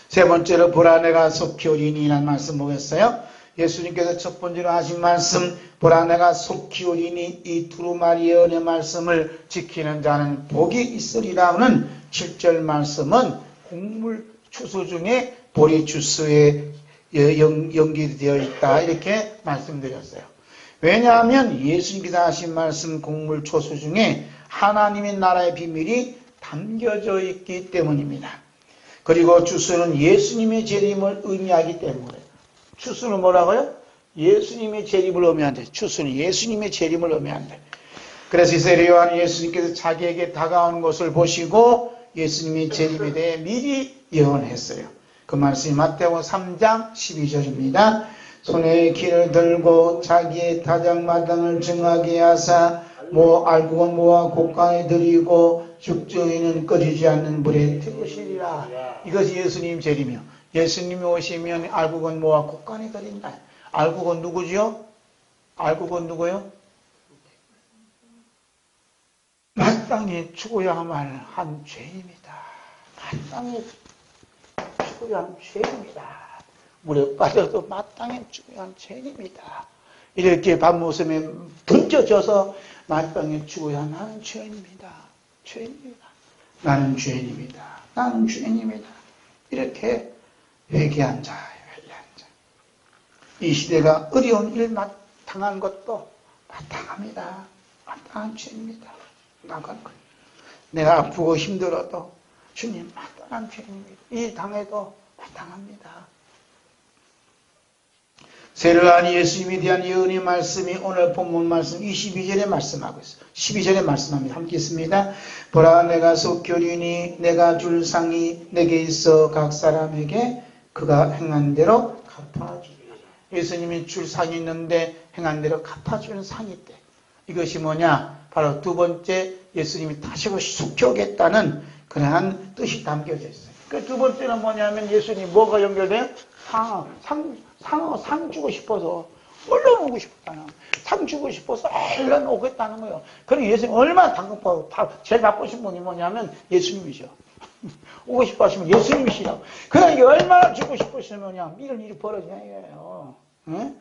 세 번째로 보라 내가 속히 오리니 라는 말씀 보겠어요? 예수님께서 첫 번째로 하신 말씀 보라 내가 속히 오리니 이 두루마리의 은혜 말씀을 지키는 자는 복이 있으리라는 7절 말씀은 곡물 추수 중에 보리 주스에 연기되어 있다 이렇게 말씀드렸어요. 왜냐하면 예수님께서 하신 말씀 곡물 초수 중에 하나님의 나라의 비밀이 담겨져 있기 때문입니다. 그리고 주스는 예수님의 재림을 의미하기 때문에 추수는 뭐라고요? 예수님의 재림을 의미한다. 추수는 예수님의 재림을 의미한다. 그래서 이스라엘 요한은 예수님께서 자기에게 다가오는 것을 보시고 예수님의 재림에 대해 미리 예언했어요. 그 말씀이 마태복음 3장 12절입니다. 손에 길을 들고 자기의 타작마당을 정하게 하사 알곡은 모아 곡간에 들이고 죽정이는 끓이지 않는 물에 태우시리라. 이것이 예수님 재림이요. 예수님이 오시면 알곡은 모아 곡간에 들인다. 알곡은 누구죠? 알곡은 누구요? 마땅히 죽어야만 한 죄입니다. 마땅히 죽어야 하는 죄입니다. 물에 빠져도 마땅히 죽어야 하는 죄입니다. 이렇게 밤모섬에 던져져서 마땅히 죽어야만 하는 죄입니다. 죄입니다. 나는 죄인입니다. 나는 죄인입니다. 이렇게 회개한 자예요. 회개한 자. 이 시대가 어려운 일 당한 것도 마땅합니다. 마땅한 죄입니다. 내가 아프고 힘들어도 주님 마땅한 죄입니다. 이 당해도 마땅합니다. 세르하니 예수님에 대한 예언의 말씀이 오늘 본문 말씀 22절에 말씀하고 있어요. 12절에 말씀합니다. 함께 있습니다. 보라 내가 속히 오리니 내가 줄 상이 내게 있어 각 사람에게 그가 행한 대로 갚아주리라. 예수님이 줄 상이 있는데 행한 대로 갚아주는 상이 있대. 이것이 뭐냐? 바로 두 번째 예수님이 다시 속히 오겠다는 그러한 뜻이 담겨져 있어요. 그 두 번째는 뭐냐면 예수님 뭐가 연결돼요? 상 주고 싶어서 얼른 오고 싶었다는 상 주고 싶어서 얼른 오겠다는 거예요. 그럼 예수님 얼마나 당급하고 제일 바쁘신 분이 뭐냐면 예수님이죠. 오고 싶어 하시면 예수님이시라고. 그러니까 얼마나 주고 싶으시면 미련 일이 벌어지냐 이거예요. 응?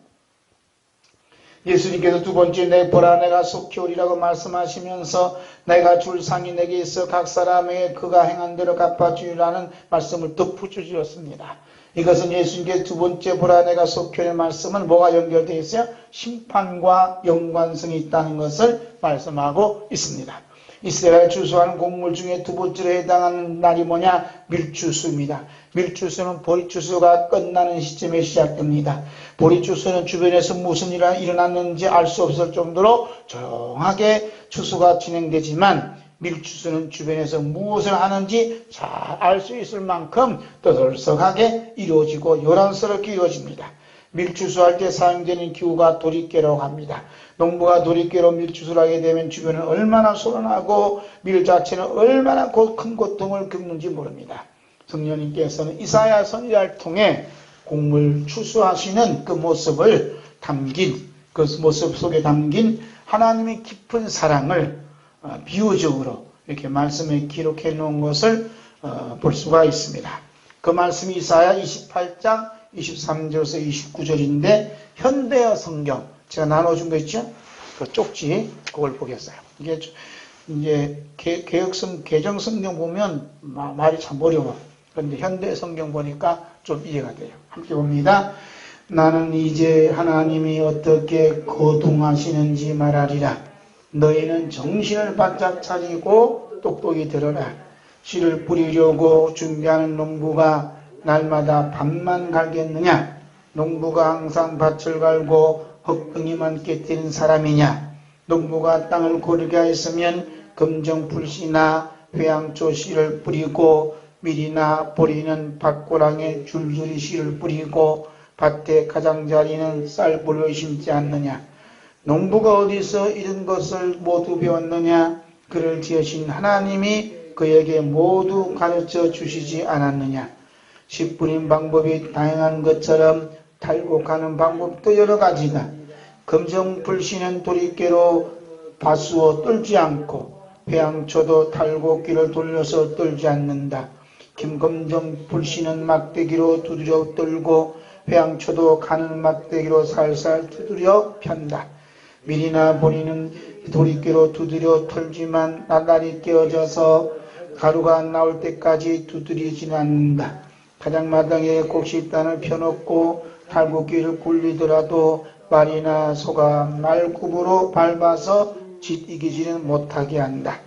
예수님께서 두 번째 내 보라 내가 속히 오리라고 말씀하시면서 내가 줄 상이 내게 있어 각 사람에게 그가 행한 대로 갚아주리라는 말씀을 덧붙여주었습니다. 이것은 예수님께서 두 번째 보라 내가 속히 오리라는 말씀은 뭐가 연결되어 있어요? 심판과 연관성이 있다는 것을 말씀하고 있습니다. 이스라엘 추수하는 곡물 중에 두 번째로 해당하는 날이 뭐냐? 밀추수입니다. 밀추수는 보리추수가 끝나는 시점에 시작됩니다. 보리추수는 주변에서 무슨 일이 일어났는지 알 수 없을 정도로 조용하게 추수가 진행되지만 밀추수는 주변에서 무엇을 하는지 잘 알 수 있을 만큼 떠들썩하게 이루어지고 요란스럽게 이루어집니다. 밀추수할 때 사용되는 기구가 도리깨라고 합니다. 농부가 도리깨로 밀추수를 하게 되면 주변은 얼마나 소란하고 밀 자체는 얼마나 큰 고통을 겪는지 모릅니다. 성령님께서는 이사야 선지자를 통해 곡물 추수하시는 그 모습을 담긴, 그 모습 속에 담긴 하나님의 깊은 사랑을 비유적으로 이렇게 말씀에 기록해 놓은 것을 볼 수가 있습니다. 그 말씀이 이사야 28장 23절에서 29절인데 현대어 성경 제가 나눠준 거 있죠? 그 쪽지 그걸 보겠어요. 이게 이제 개정 성경 보면 말이 참 어려워. 그런데 현대 성경 보니까 좀 이해가 돼요. 함께 봅니다. 나는 이제 하나님이 어떻게 거동하시는지 말하리라. 너희는 정신을 바짝 차리고 똑똑히 들어라. 씨를 뿌리려고 준비하는 농부가 날마다 밭만 갈겠느냐? 농부가 항상 밭을 갈고 흙덩이만 깨뜨리는 사람이냐? 농부가 땅을 고르게 하였으면 금정풀씨나 회양초 씨를 뿌리고 밀이나 보리는 밭고랑에 줄줄이 씨를 뿌리고 밭에 가장자리는 쌀불을 심지 않느냐? 농부가 어디서 이런 것을 모두 배웠느냐? 그를 지으신 하나님이 그에게 모두 가르쳐 주시지 않았느냐? 씨 뿌린 방법이 다양한 것처럼 탈곡하는 방법도 여러 가지다. 금정불씨는 도리깨로 바수어 뚫지 않고 회양초도 탈곡기를 돌려서 뚫지 않는다. 김금정불씨는 막대기로 두드려 뚫고 회양초도 가는 막대기로 살살 두드려 편다. 밀이나 보리는 도리깨로 두드려 털지만 나날이 깨어져서 가루가 나올 때까지 두드리지는 않는다. 가장마당에 곡식단을 펴놓고 탈곡기를 굴리더라도 말이나 소가 말굽으로 밟아서 짓 이기지는 못하게 한다.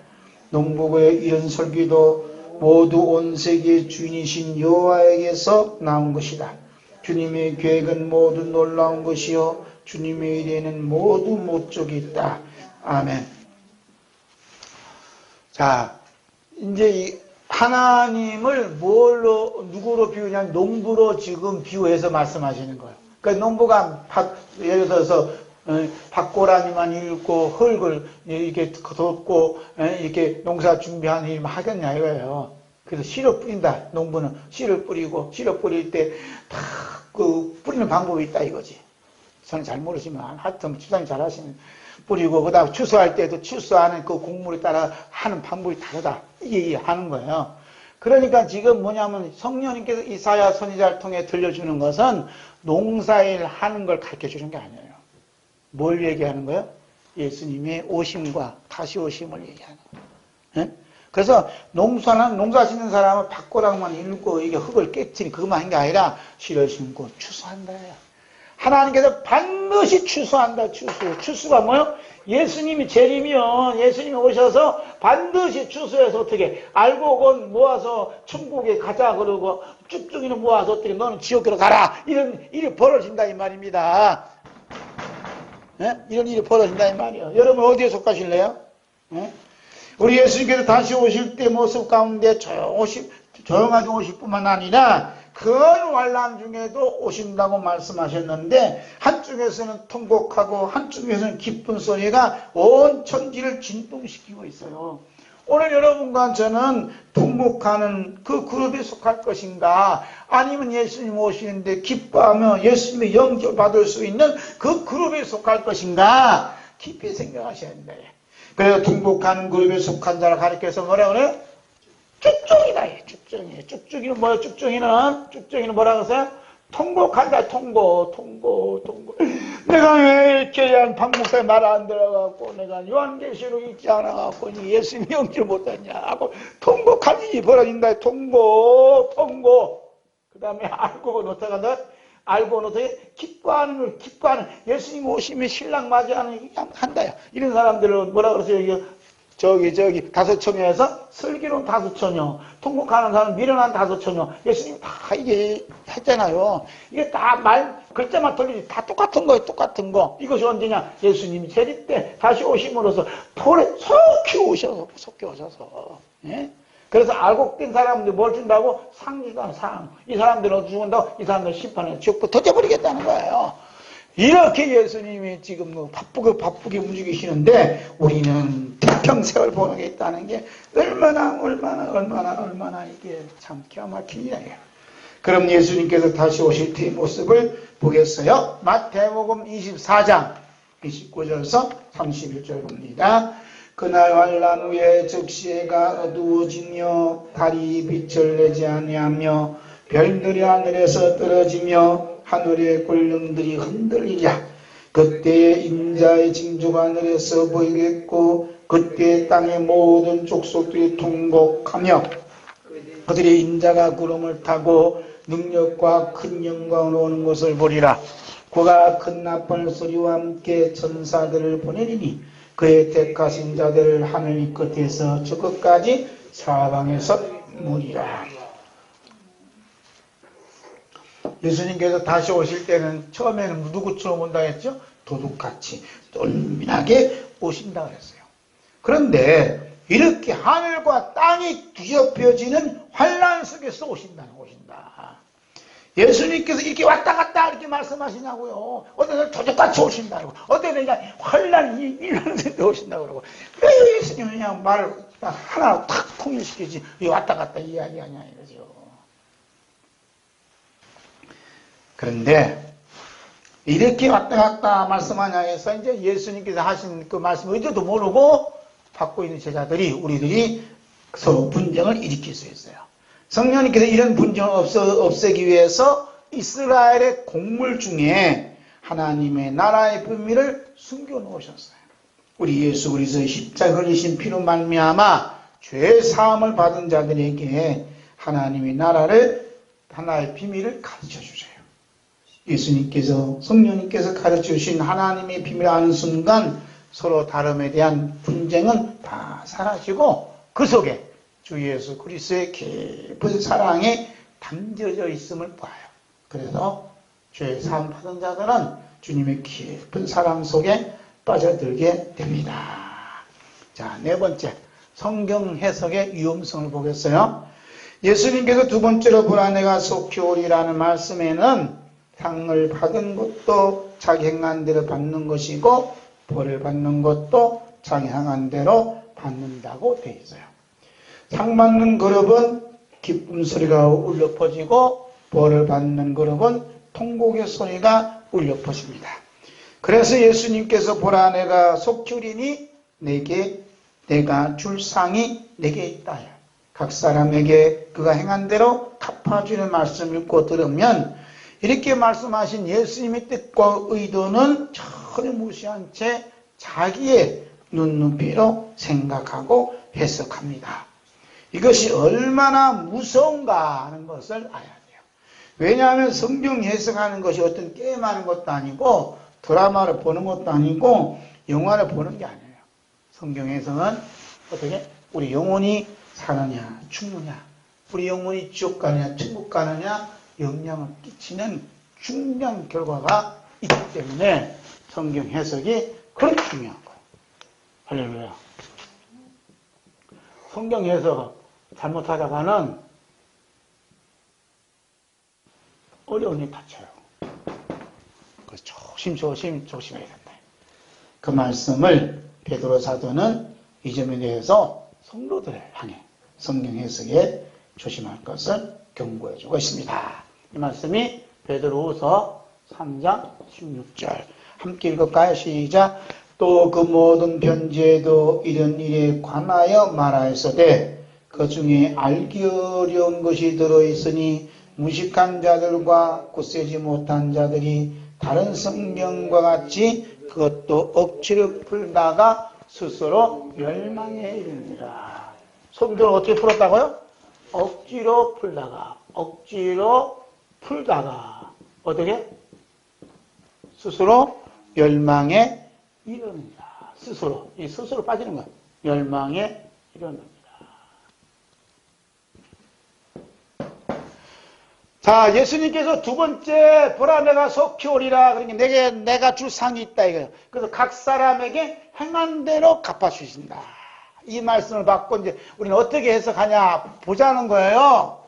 농부의 이런 설교도 모두 온 세계의 주인이신 여호와에게서 나온 것이다. 주님의 계획은 모두 놀라운 것이요 주님의 일에는 모두 목적이 있다. 아멘. 자, 이제 하나님을 누구로 비유냐면 농부로 지금 비유해서 말씀하시는 거예요. 그러니까 농부가 예를 들어서 밭고라니만 읽고 흙을 이렇게 덮고 이렇게 농사 준비하는 일 하겠냐 이거예요. 그래서 씨를 뿌린다. 농부는 씨를 뿌리고 씨를 뿌릴 때 다 그 뿌리는 방법이 있다 이거지. 저는 잘 모르지만 하여튼 추장이 잘 하시는 뿌리고 그다음 추수할 때도 추수하는 그 곡물에 따라 하는 방법이 다르다. 이게 하는 거예요. 그러니까 지금 뭐냐면 성령님께서 이사야 선지자를 통해 들려주는 것은 농사일 하는 걸 가르쳐 주는 게 아니에요. 뭘 얘기하는 거예요? 예수님의 오심과 다시 오심을 얘기하는 거예요. 그래서 농사 짓는 사람은 밭고랑만 읽고 이게 흙을 깨트리 그것만 한 게 아니라 씨를 심고 추수한다. 하나님께서 반드시 추수한다. 추수가 뭐요? 예수님이 재림이요. 예수님이 오셔서 반드시 추수해서 어떻게 알고 건 모아서 천국에 가자 그러고 쭉쭉이는 모아서 어떻게 너는 지옥으로 가라. 이런 일이 벌어진다 이 말입니다. 이런 일이 벌어진다 이 말이에요. 여러분 어디에 속하실래요? 우리 예수님께서 다시 오실 때 모습 가운데 조용하게 오실 뿐만 아니라 큰 환난 중에도 오신다고 말씀하셨는데 한쪽에서는 통곡하고 한쪽에서는 기쁜 소리가 온 천지를 진동시키고 있어요. 오늘 여러분과 저는 통곡하는 그 그룹에 속할 것인가 아니면 예수님 오시는데 기뻐하며 예수님의 영접 받을 수 있는 그 그룹에 속할 것인가 깊이 생각하셔야 된다. 그래서 통곡하는 그룹에 속한 자를 가리켜서 뭐라 그래요? 쭉쭉이다. 쭉쭉이. 쭉쭉이는 뭐예요? 쭉쭉이는 뭐라고 하세요? 통곡한다. 통고. 내가 왜 이렇게 박목사의 말 안 들어갖고 내가 요한계시록 읽지 않아갖고 예수님 영접 못하냐 하고 통곡한 일이 벌어진다. 통고. 그 다음에 알고는 어떻게 한다? 알고는 어떻게 기뻐하는 예수님 오시면 신랑 맞이하는 한다. 이런 사람들은 뭐라 그러세요? 저기 다섯처녀에서 슬기로운 다섯처녀, 통곡하는 사람 미련한 다섯처녀, 예수님이 다 이게 했잖아요. 이게 다 글자만 틀리지 다 똑같은 거예요. 똑같은 거. 이것이 언제냐? 예수님이 재림 때 다시 오심으로써 돌에 속히 오셔서. 예? 그래서 알곡된 사람들 뭘 준다고? 상 준다, 상. 이 사람들은 죽은다고? 이 사람들은 심판에 죽고 던져버리겠다는 거예요. 이렇게 예수님이 지금 바쁘게 움직이시는데 우리는 태평생을 보내게 있다는 게 얼마나 이게 참 기가 막힌 일이에요. 그럼 예수님께서 다시 오실 때의 모습을 보겠어요. 마태복음 24장 29절에서 31절 봅니다. 그날 환란 후에 적시해가 어두워지며 달이 빛을 내지 아니하며 별들이 하늘에서 떨어지며 하늘의 권능들이 흔들리랴. 그때에 인자의 징조가 하늘에서 보이겠고 그때 땅의 모든 족속들이 통곡하며 그들의 인자가 구름을 타고 능력과 큰 영광으로 오는 것을 보리라. 그가 큰 나팔 소리와 함께 천사들을 보내리니 그의 택하신 자들을 하늘 끝에서 저 끝까지 사방에서 모으리라. 예수님께서 다시 오실 때는 처음에는 누구처럼 온다 했죠? 도둑같이 똘민하게 오신다 그랬어요. 그런데 이렇게 하늘과 땅이 뒤엎여지는 환란 속에서 오신다. 예수님께서 이렇게 왔다 갔다 이렇게 말씀하시냐고요. 어떤 도둑같이 오신다고, 어떤 그냥 환란이 일어나는데 오신다고 그러고. 왜 예수님은 그냥 말을 하나 탁 통일시키지 이 왔다 갔다 이야기하냐 이거죠. 그런데 이렇게 왔다 갔다 말씀하냐 해서 이제 예수님께서 하신 그 말씀 의도도 모르고 받고 있는 제자들이 우리들이 서로 분쟁을 일으킬 수 있어요. 성령님께서 이런 분쟁을 없애기 위해서 이스라엘의 곡물 중에 하나님의 나라의 비밀을 숨겨 놓으셨어요. 우리 예수 그리스도의 십자가 흘리신 피로 말미암아 죄 사함을 받은 자들에게 하나님의 하나의 비밀을 가르쳐 주세요. 예수님께서 성령님께서 가르쳐 주신 하나님의 비밀을 아는 순간 서로 다름에 대한 분쟁은 다 사라지고 그 속에 주 예수 그리스도의 깊은 사랑이 담겨져 있음을 봐요. 그래서 죄 사함 받은 자들은 주님의 깊은 사랑 속에 빠져들게 됩니다. 자, 네 번째, 성경 해석의 위험성을 보겠어요. 예수님께서 두 번째로 보라 내가 속히 오리라는 말씀에는 상을 받은 것도 자기 행한 대로 받는 것이고 벌을 받는 것도 자기 행한 대로 받는다고 되어 있어요. 상 받는 그룹은 기쁨 소리가 울려 퍼지고 벌을 받는 그룹은 통곡의 소리가 울려 퍼집니다. 그래서 예수님께서 보라 내가 속히 오리니 내가 줄 상이 내게 있다. 각 사람에게 그가 행한 대로 갚아주는 말씀을 읽고 들으면 이렇게 말씀하신 예수님의 뜻과 의도는 전혀 무시한 채 자기의 눈높이로 생각하고 해석합니다. 이것이 얼마나 무서운가 하는 것을 알아야 돼요. 왜냐하면 성경 해석하는 것이 어떤 게임하는 것도 아니고 드라마를 보는 것도 아니고 영화를 보는 게 아니에요. 성경 해석은 어떻게? 우리 영혼이 사느냐 죽느냐, 우리 영혼이 지옥 가느냐 천국 가느냐 영향을 끼치는 중요한 결과가 있기 때문에 성경 해석이 그렇게 중요한 거예요. 할렐루야. 성경 해석 잘못하다가는 어려운 일 닥쳐요. 그래서 조심해야 된다. 그 말씀을 베드로 사도는 이 점에 대해서 성도들을 향해 성경 해석에 조심할 것을 경고해주고 있습니다. 이 말씀이 베드로후서 3장 16절 함께 읽을까요? 시작. 또 그 모든 편지에도 이런 일에 관하여 말하였으되 그 중에 알기 어려운 것이 들어있으니 무식한 자들과 굳세지 못한 자들이 다른 성경과 같이 그것도 억지로 풀다가 스스로 멸망에 이르니라. 성경을 어떻게 풀었다고요? 억지로 풀다가 어떻게? 스스로 멸망에 이르니라. 스스로 빠지는 거야. 멸망에 이릅니다. 자, 예수님께서 두 번째 보라 내가 속히 오리라. 그러니까 내가 줄 상이 있다 이거예요. 그래서 각 사람에게 행한 대로 갚아주신다. 이 말씀을 받고 이제 우리는 어떻게 해석하냐 보자는 거예요.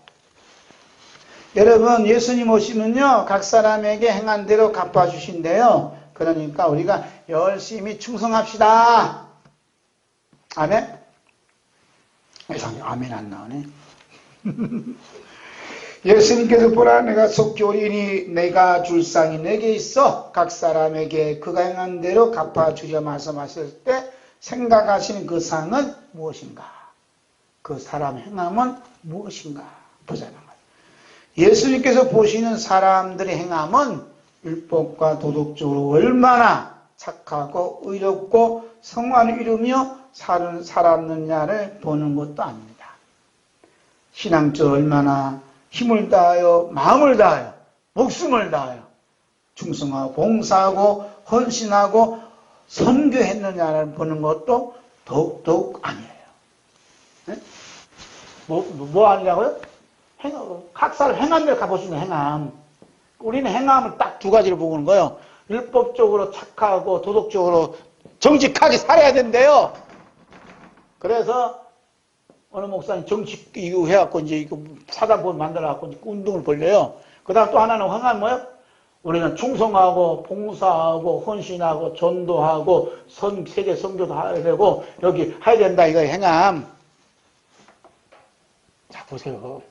여러분, 예수님 오시면요 각 사람에게 행한 대로 갚아주신대요. 그러니까 우리가 열심히 충성합시다. 아멘? 이상해, 아멘 안 나오네. 예수님께서 보라 내가 속히 오리니 내가 줄 상이 내게 있어 각 사람에게 그가 행한 대로 갚아주려 말씀하실 때 생각하시는 그 상은 무엇인가? 그 사람 행함은 무엇인가? 보자는 거예요. 예수님께서 보시는 사람들의 행함은 율법과 도덕적으로 얼마나 착하고 의롭고 성화를 이루며 살았느냐를 보는 것도 아닙니다. 신앙적으로 얼마나 힘을 다하여 마음을 다하여 목숨을 다하여 충성하고 봉사하고 헌신하고 선교했느냐를 보는 것도 더욱더욱 아니에요. 네? 뭐 아니라고요? 각사를 행한 대로 갚아주는 행함. 우리는 행함을 딱 두 가지로 보는 거예요. 율법적으로 착하고 도덕적으로 정직하게 살아야 된대요. 그래서 어느 목사님 정직 이거 해갖고 이제 이거 사단법 만들어갖고 이제 운동을 벌려요. 그 다음 또 하나는 행함 뭐예요? 우리는 충성하고 봉사하고 헌신하고 전도하고 세계 선교도 해야 되고 여기 해야 된다 이거 행함. 자 보세요.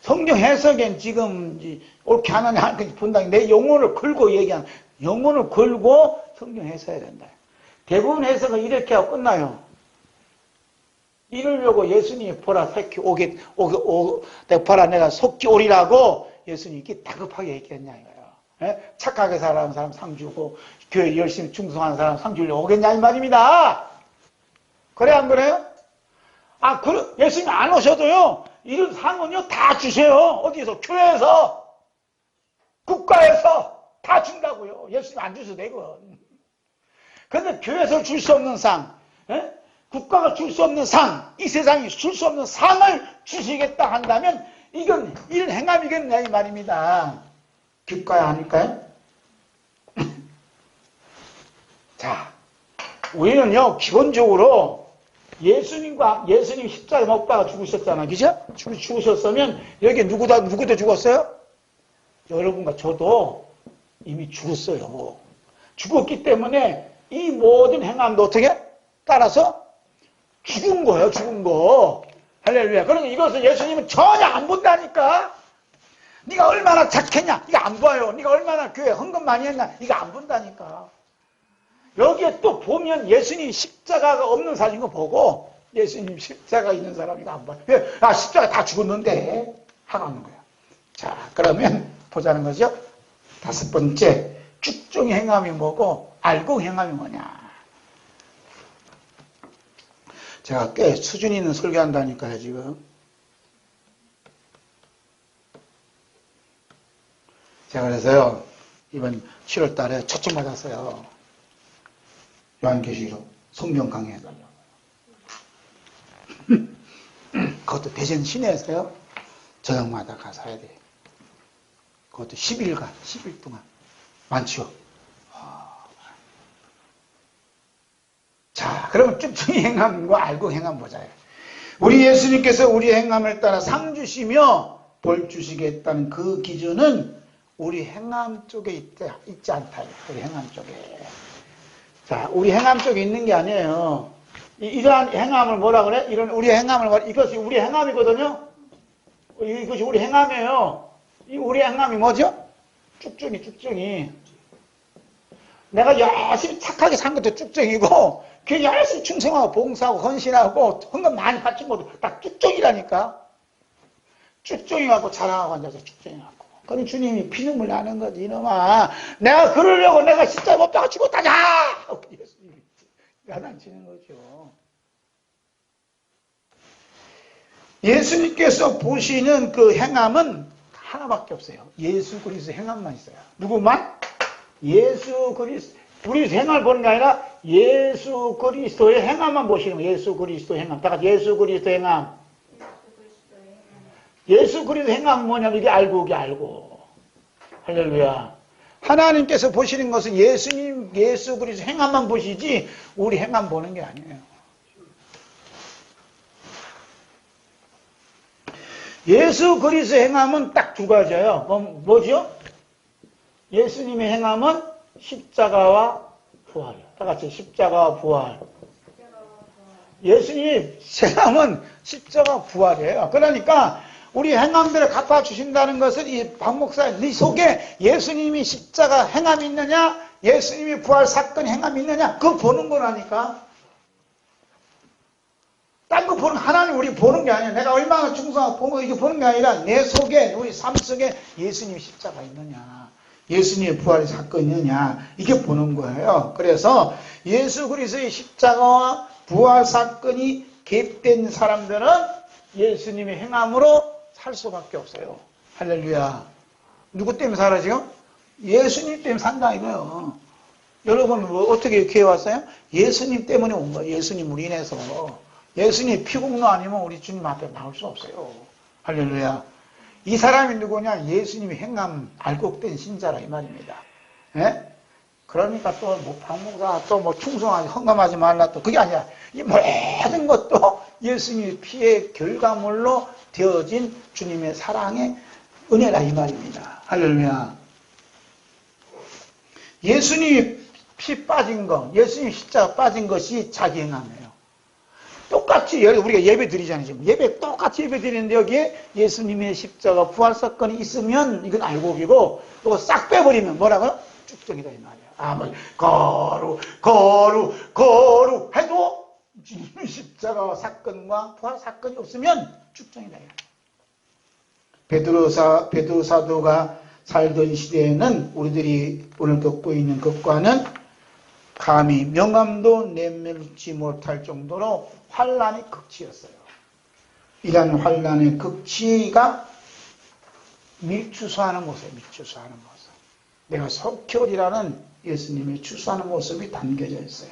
성경 해석엔 지금 옳게 하느냐 본다. 내 영혼을 걸고 얘기한 영혼을 걸고 성경 해석해야 된다. 대부분 해석은 이렇게 하고 끝나요. 이러려고 예수님이 보라 보라 내가 속히 오리라고 예수님이 다급하게 얘기했냐 이거예요. 예? 착하게 살아가는 사람 상 주고 교회 열심히 충성하는 사람 상 주려고 오겠냐 이 말입니다. 그래 안 그래요? 예수님 안 오셔도요 이런 상은요 다 주세요. 어디서? 교회에서 국가에서 다 준다고요. 예수님 안 주셔도 되고. 그런데 교회에서 줄 수 없는 상, 예? 국가가 줄 수 없는 상, 이 세상이 줄 수 없는 상을 주시겠다 한다면 이건 이런 행함이겠냐 이 말입니다. 교과야 아닐까요? 자, 우리는요 기본적으로 예수님 십자가에 못 박아 죽으셨잖아, 그죠? 죽으셨으면 여기 누구도 죽었어요? 여러분과 저도 이미 죽었어요. 죽었기 때문에 이 모든 행함도 어떻게 따라서 죽은 거예요, 죽은 거. 할렐루야. 그러니까 이것을 예수님은 전혀 안 본다니까. 네가 얼마나 착했냐, 이거 안 봐요. 네가 얼마나 교회 헌금 많이 했냐, 이거 안 본다니까. 여기에 또 보면 예수님 십자가가 없는 사람인 거 보고 예수님 십자가 있는 사람이 안 봐요. 십자가 다 죽었는데 하라는 거야. 자, 그러면 보자는 거죠. 다섯 번째, 쭉중의 행함이 뭐고 알고 행함이 뭐냐. 제가 꽤 수준 있는 설교한다니까요, 지금. 제가 그래서요, 이번 7월 달에 초청 받았어요. 요한계시록 성경 강의해달라고. 그것도 대전 시내에서요, 저녁마다 가서 해야 돼요. 그것도 10일 동안. 많죠? 자, 그러면 쭉쭉이 행함과 알고 행함 보자요. 우리 예수님께서 우리 행함을 따라 상 주시며 벌 주시겠다는 그 기준은 우리 행함 쪽에 있지 않다. 우리 행함 쪽에. 자, 우리 행함 쪽에 있는 게 아니에요. 이러한 행함을 뭐라 그래? 우리 행함을, 이것이 우리 행함이거든요? 이것이 우리 행함이에요. 이 우리 행함이 뭐죠? 쭉쭉이. 내가 열심히 착하게 산 것도 쭉쭉이고, 그 열심히 충성하고 봉사하고 헌신하고 헌금 많이 바친 것도 다 쭉쭉이라니까. 쭉쭉이갖고 자랑하고 앉아서 쭉쭉이갖고. 그럼 주님이 피눈물 나는 거지, 이놈아. 내가 그러려고 내가 십자가에 못 박아 죽었다냐! 예수님이 야단치는 거죠. 예수님께서 보시는 그 행함은 하나밖에 없어요. 예수 그리스도 행함만 있어요. 누구만? 예수 그리스도 우리 행함을 보는 게 아니라 예수 그리스도의 행함만 보시는 거예요. 예수 그리스도 행함. 다 같이 예수 그리스도 행함. 예수 그리스도 행함은 뭐냐면 이게 알고 이게 알고. 할렐루야. 하나님께서 보시는 것은 예수님, 예수 그리스도 행함만 보시지 우리 행함 보는 게 아니에요. 예수 그리스도 행함은 딱 두 가지예요. 그럼 뭐죠? 예수님의 행함은 십자가와 부활이에요. 다 같이 십자가와 부활. 예수님의 행함은 십자가 부활이에요. 그러니까 우리 행함들을 갚아주신다는 것은 이 박 목사 네 속에 예수님이 십자가 행함이 있느냐, 예수님이 부활 사건 행함이 있느냐, 그거 보는 거라니까. 딴 거 보는, 하나님 우리 보는 게 아니야. 내가 얼마나 충성하고 보고 이게 보는 게 아니라 내 속에, 우리 삶 속에 예수님이 십자가 있느냐, 예수님의 부활의 사건이 있느냐, 이게 보는 거예요. 그래서 예수 그리스도의 십자가와 부활 사건이 개입된 사람들은 예수님의 행함으로 살 수밖에 없어요. 할렐루야. 누구 때문에 살아 지금? 예수님 때문에 산다 이거예요. 여러분 뭐 어떻게 이렇게 왔어요? 예수님 때문에 온 거예요. 예수님으로 인해서. 예수님 피공로 아니면 우리 주님 앞에 나올 수 없어요. 할렐루야. 이 사람이 누구냐? 예수님의 행함 알곡된 신자라 이 말입니다. 예? 그러니까 또 뭐 박목사 또 뭐 충성하지 헌금하지 말라 또 그게 아니라 이 모든 것도 예수님의 피의 결과물로 되어진 주님의 사랑의 은혜라 이 말입니다. 할렐루야. 예수님이 피 빠진 거, 예수님이 십자가 빠진 것이 자기 행함이에요. 똑같이 우리가 예배 드리잖아요. 지금 예배 똑같이 예배 드리는데 여기에 예수님의 십자가 부활 사건이 있으면 이건 알곡이고 이거 싹 빼버리면 뭐라고요? 쭉정이다 이 말이야. 아무리 거룩 해도 주님의 십자가 사건과 부활 사건이 없으면 쭉정이다. 베드로 사도가 살던 시대에는 우리들이 오늘 겪고 있는 것과는 감히 명함도 내밀지 못할 정도로 환란의 극치였어요. 이런 환란의 극치가 밀추수하는 모습이에요. 밀추수하는 모습. 내가 속결이라는 예수님의 추수하는 모습이 담겨져 있어요.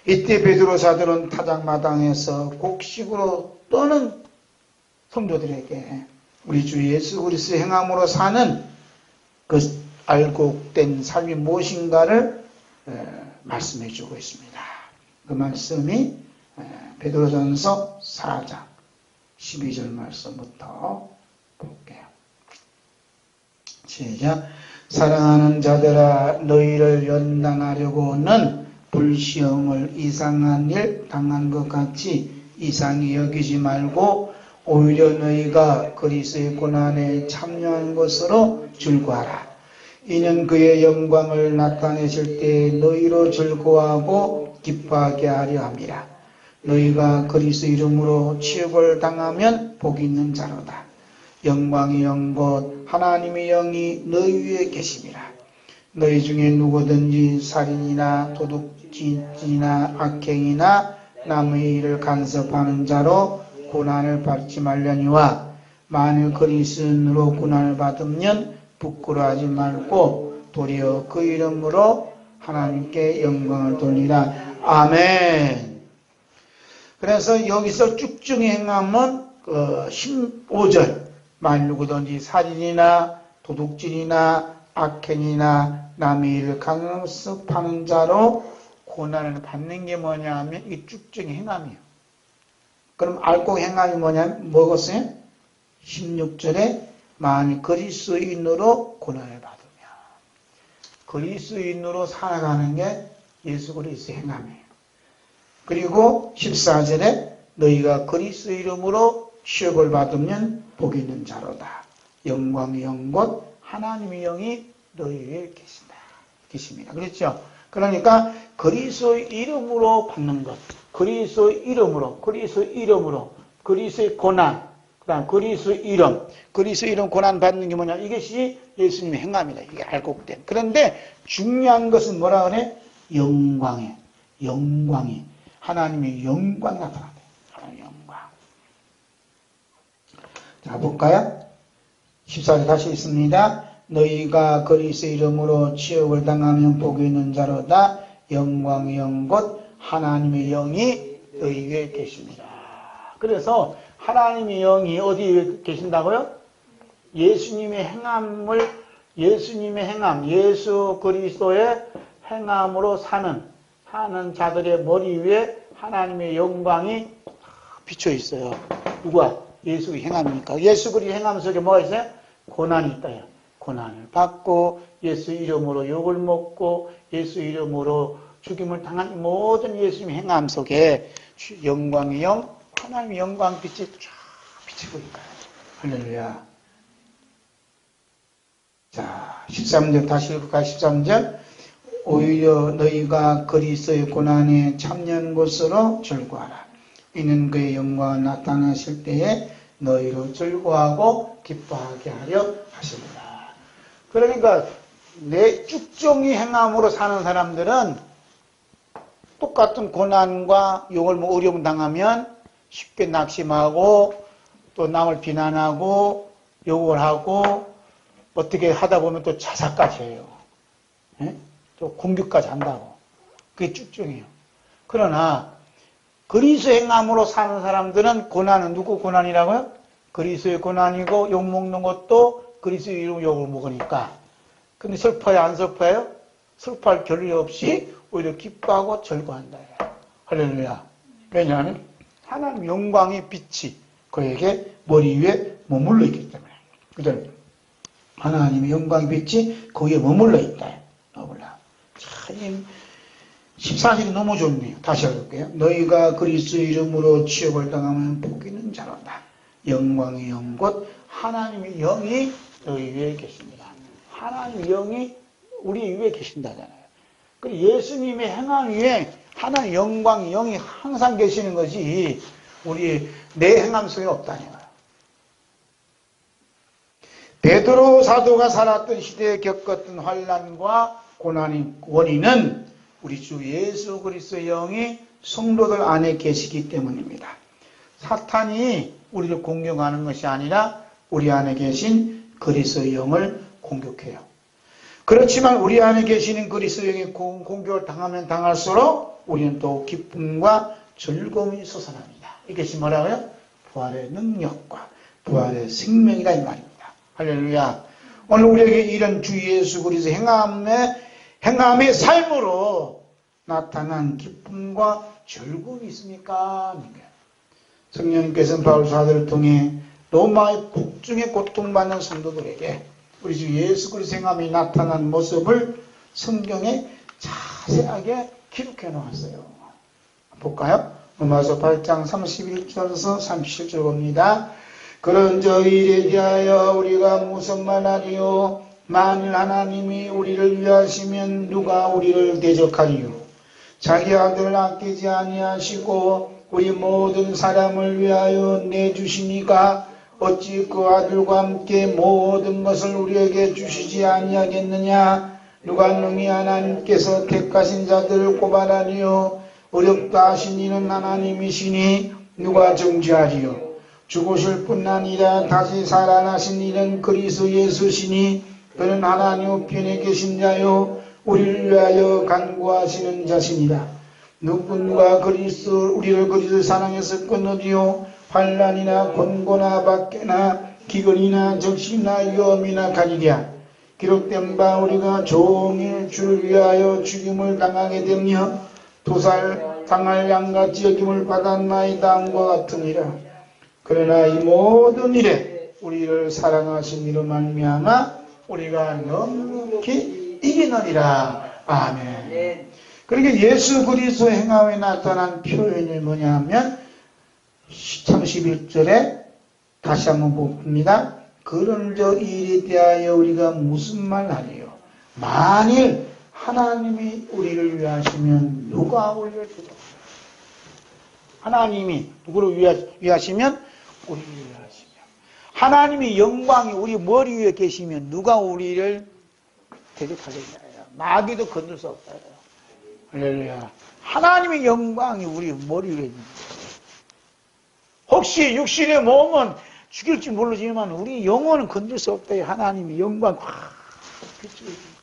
이때 베드로 사도는 타작마당에서 곡식으로 떠는 성도들에게 우리 주 예수 그리스도의 행함으로 사는 그 알곡된 삶이 무엇인가를 말씀해 주고 있습니다. 그 말씀이 베드로전서 4장 12절 말씀부터 볼게요. 시작. 사랑하는 자들아 너희를 연단하려고는 불시험을 이상한 일 당한 것 같이 이상히 여기지 말고 오히려 너희가 그리스도의 고난에 참여한 것으로 즐거워하라. 이는 그의 영광을 나타내실 때 너희로 즐거워하고 기뻐하게 하려 함이라. 너희가 그리스도 이름으로 취업을 당하면 복이 있는 자로다. 영광의 영곧 하나님의 영이 너희 위에 계심이라. 너희 중에 누구든지 살인이나 도둑질이나 악행이나 남의 일을 간섭하는 자로 고난을 받지 말려니와 만일 그리스도로 고난을 받으면 부끄러워하지 말고 도리어 그 이름으로 하나님께 영광을 돌리라. 아멘. 그래서 여기서 쭉중의 행함은 15절 만일 누구든지 살인이나 도둑질이나 악행이나 남의 일을 간섭하는 자로 고난을 받는 게 뭐냐 하면 이 쭉중의 행함이에요. 그럼 알곡 행함이 뭐냐면 뭐겠어요? 16절에 만일 그리스도인으로 고난을 받으며 그리스도인으로 살아가는 게 예수 그리스도의 행함이에요. 그리고 14절에 너희가 그리스도 이름으로 시험을 받으면 복이 있는 자로다. 영광의 영곧 하나님의 영이 너희 위에 계십니다. 그렇죠? 그러니까 그리스도의 이름으로 받는 것, 그리스도의 이름으로, 그리스도의 고난, 그다음 그리스도의 이름 고난 받는 게 뭐냐? 이것이 예수님의 행함이다. 이게 알곡된. 그런데 중요한 것은 뭐라 그래? 영광이 하나님의 영광이 나타난다. 하나님의 영광. 자 볼까요? 14절 다시 있습니다. 너희가 그리스도의 이름으로 치욕을 당하면 복이 있는 자로다. 영광의 영 곧 하나님의 영이 너희 위에 계십니다. 그래서 하나님의 영이 어디에 계신다고요? 예수님의 행함, 예수 그리스도의 행함으로 사는 자들의 머리 위에 하나님의 영광이 비쳐 있어요. 누가? 예수의 행함이니까. 예수 그리스도의 행함 속에 뭐가 있어요? 고난이 있다요. 고난을 받고 예수 이름으로 욕을 먹고 예수 이름으로 죽임을 당한 모든 예수님의 행함 속에 영광의 영, 하나님의 영광 빛이 쫙 비치고 있어요. 할렐루야. 자, 13절 다시 읽을까요? 13절. 오히려 너희가 그리스도의 고난에 참여한 것으로 즐거워하라. 이는 그의 영광이 나타나실 때에 너희로 즐거워하고 기뻐하게 하려 하십니다. 그러니까 내 쭉정이 행함으로 사는 사람들은 똑같은 고난과 욕을 어려움 당하면 쉽게 낙심하고 또 남을 비난하고 욕을 하고 어떻게 하다 보면 또 자살까지 해요. 예? 또 공격까지 한다고. 그게 쭉정이에요. 그러나 그리스도 행함으로 사는 사람들은 고난은 누구 고난이라고요? 그리스도의 고난이고 욕먹는 것도 그리스도의 이름 욕을 먹으니까. 근데 슬퍼요? 안 슬퍼요? 슬퍼할 겨를이 없이 오히려 기뻐하고 즐거워한다. 할렐루야. 왜냐하면 하나님 영광의 빛이 그에게 머리 위에 머물러 있기 때문에. 그들 하나님의 영광의 빛이 거기에 머물러 있다. 머물러. 참 14절이 너무 좋네요. 다시 읽을게요. 너희가 그리스도의 이름으로 치욕을 당하면 복이 있는 자로다. 영광의 영 곧 하나님의 영이 너희 위에 계십니다. 하나님의 영이 우리 위에 계신다잖아요. 예수님의 행함 위에 하나님의 영광의 영이 항상 계시는 것이 우리 내 행함 속에 없다는 거예요. 베드로 사도가 살았던 시대에 겪었던 환난과 고난의 원인은 우리 주 예수 그리스도의 영이 성도들 안에 계시기 때문입니다. 사탄이 우리를 공격하는 것이 아니라 우리 안에 계신 그리스도의 영을 공격해요. 그렇지만 우리 안에 계시는 그리스도의 영의 공격을 당하면 당할수록 우리는 또 기쁨과 즐거움이 솟아납니다. 이것이 뭐라고요? 부활의 능력과 부활의 생명이다 이 말입니다. 할렐루야. 오늘 우리에게 이런 주 예수 그리스도의 행함의 삶으로 나타난 기쁨과 즐거움이 있습니까? 성령님께서는 바울 사도를 통해 로마의 북중에 고통받는 성도들에게 우리 주 예수 그리스도의 행함이 나타난 모습을 성경에 자세하게 기록해 놓았어요. 볼까요? 로마서 8장 31절에서 37절 봅니다. 그런 저일에 대하여 우리가 무슨 말하리요? 만일 하나님이 우리를 위하시면 누가 우리를 대적하리요? 자기 아들을 아끼지 아니하시고 우리 모든 사람을 위하여 내주시니까 어찌 그 아들과 함께 모든 것을 우리에게 주시지 아니하겠느냐? 누가 능히 하나님께서 택하신 자들을 고발하리요? 어렵다 하신 이는 하나님이시니 누가 정죄하리요? 죽으실 뿐 아니라 다시 살아나신 이는 그리스도 예수시니 그는 하나님 우편에 계신 자요 우리를 위하여 간구하시는 자시니라. 누군가 우리를 그리스도 사랑해서 끊으리요? 환난이나 권고나 박해나 기근이나 적시나 위험이나 가리랴. 기록된 바 우리가 종일 주를 위하여 죽임을 당하게 되며 도살 당할 양같이 여김을 받았나이다 함과 같으니라. 그러나 이 모든 일에 우리를 사랑하신 이로 말미암아 우리가 넉넉히 이기느니라. 아멘. 그러니까 예수 그리스도의 행함에 나타난 표현이 뭐냐면 31절에 다시 한번 봅니다. 그런 저 일에 대하여 우리가 무슨 말 하리요? 만일 하나님이 우리를 위하시면 누가 우리를 대적하리요? 하나님이 누구를 위하시면 우리를 위하시면 하나님의 영광이 우리 머리 위에 계시면 누가 우리를 대적하겠냐? 마귀도 건들 수 없다. 할렐루야. 하나님의 영광이 우리 머리 위에 있는 거예요. 혹시 육신의 몸은 죽일지 모르지만 우리 영혼은 건들 수 없다. 하나님의 영광 확 비추고 있습니다.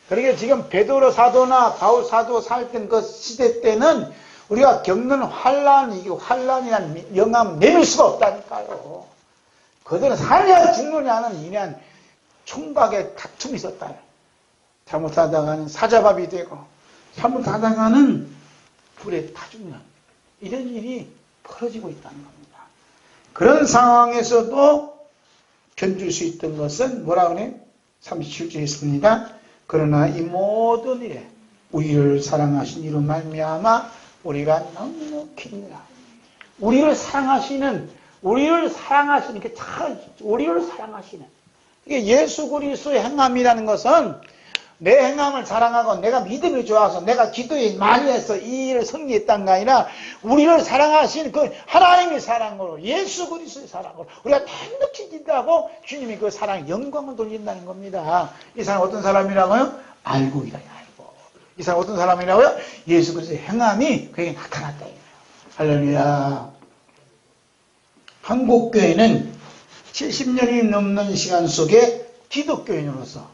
그러니까 지금 베드로 사도나 바울 사도 살던 그 시대 때는 우리가 겪는 환란, 이게 환란이란 영감 내밀 수가 없다니까요. 그들은 살냐 죽느냐는 이냥 총각의 다툼이 있었다. 잘못하다가는 사자밥이 되고, 잘못하다가는 불에 타 죽는 이런 일이 벌어지고 있다는 겁니다. 그런 상황에서도 견딜 수 있던 것은 뭐라 그래? 37절에 있습니다. 그러나 이 모든 일에 우리를 사랑하신 이로 말미암아 우리가 넉넉히니라. 우리를 사랑하시는 게 참, 우리를 사랑하시는 이게 예수 그리스도의 행함이라는 것은 내 행함을 자랑하고 내가 믿음이 좋아서 내가 기도에 많이 해서 이 일을 승리했다는 게 아니라 우리를 사랑하신 그 하나님의 사랑으로, 예수 그리스도의 사랑으로 우리가 넉넉해진다고 주님이 그 사랑에 영광을 돌린다는 겁니다. 이 사람 어떤 사람이라고요? 알고이다. 알고. 이 사람 어떤 사람이라고요? 예수 그리스도의 행함이 그에게 나타났다. 할렐루야. 한국교회는 70년이 넘는 시간 속에 기독교인으로서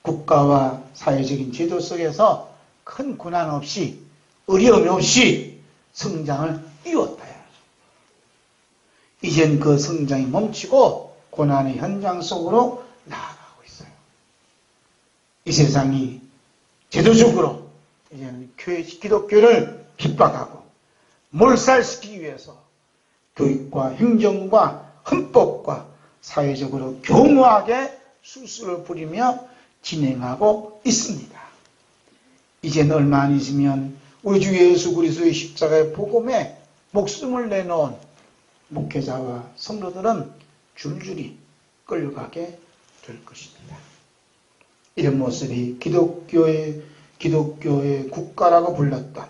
국가와 사회적인 제도 속에서 큰 고난 없이, 어려움 없이 성장을 이루었다. 이젠 그 성장이 멈추고 고난의 현장 속으로 나아가고 있어요. 이 세상이 제도적으로 이제는 기독교를 핍박하고 몰살시키기 위해서 교육과 행정과 헌법과 사회적으로 교묘하게 수술을 부리며 진행하고 있습니다. 이제는 얼마 안 있으면 우리 주 예수 그리스도의 십자가의 복음에 목숨을 내놓은 목회자와 성도들은 줄줄이 끌려가게 될 것입니다. 이런 모습이 기독교의 국가라고 불렀던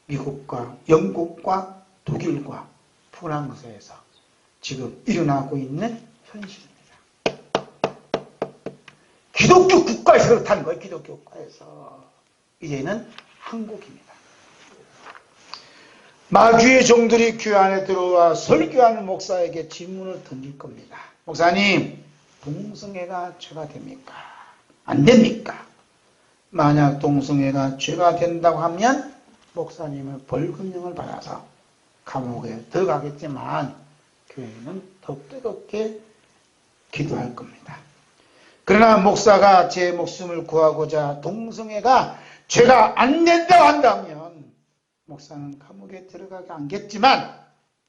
미국과 영국과 독일과 프랑스에서 지금 일어나고 있는 현실입니다. 기독교 국가에서 그렇다는 거예요. 기독교 국가에서. 이제는 한국입니다. 마귀의 종들이 교회 안에 들어와 설교하는 목사에게 질문을 던질 겁니다. 목사님, 동성애가 죄가 됩니까? 안 됩니까? 만약 동성애가 죄가 된다고 하면 목사님을 벌금형을 받아서 감옥에 들어가겠지만 교회는 더 뜨겁게 기도할 겁니다. 그러나 목사가 제 목숨을 구하고자 동성애가 죄가 안 된다고 한다면 목사는 감옥에 들어가지 않겠지만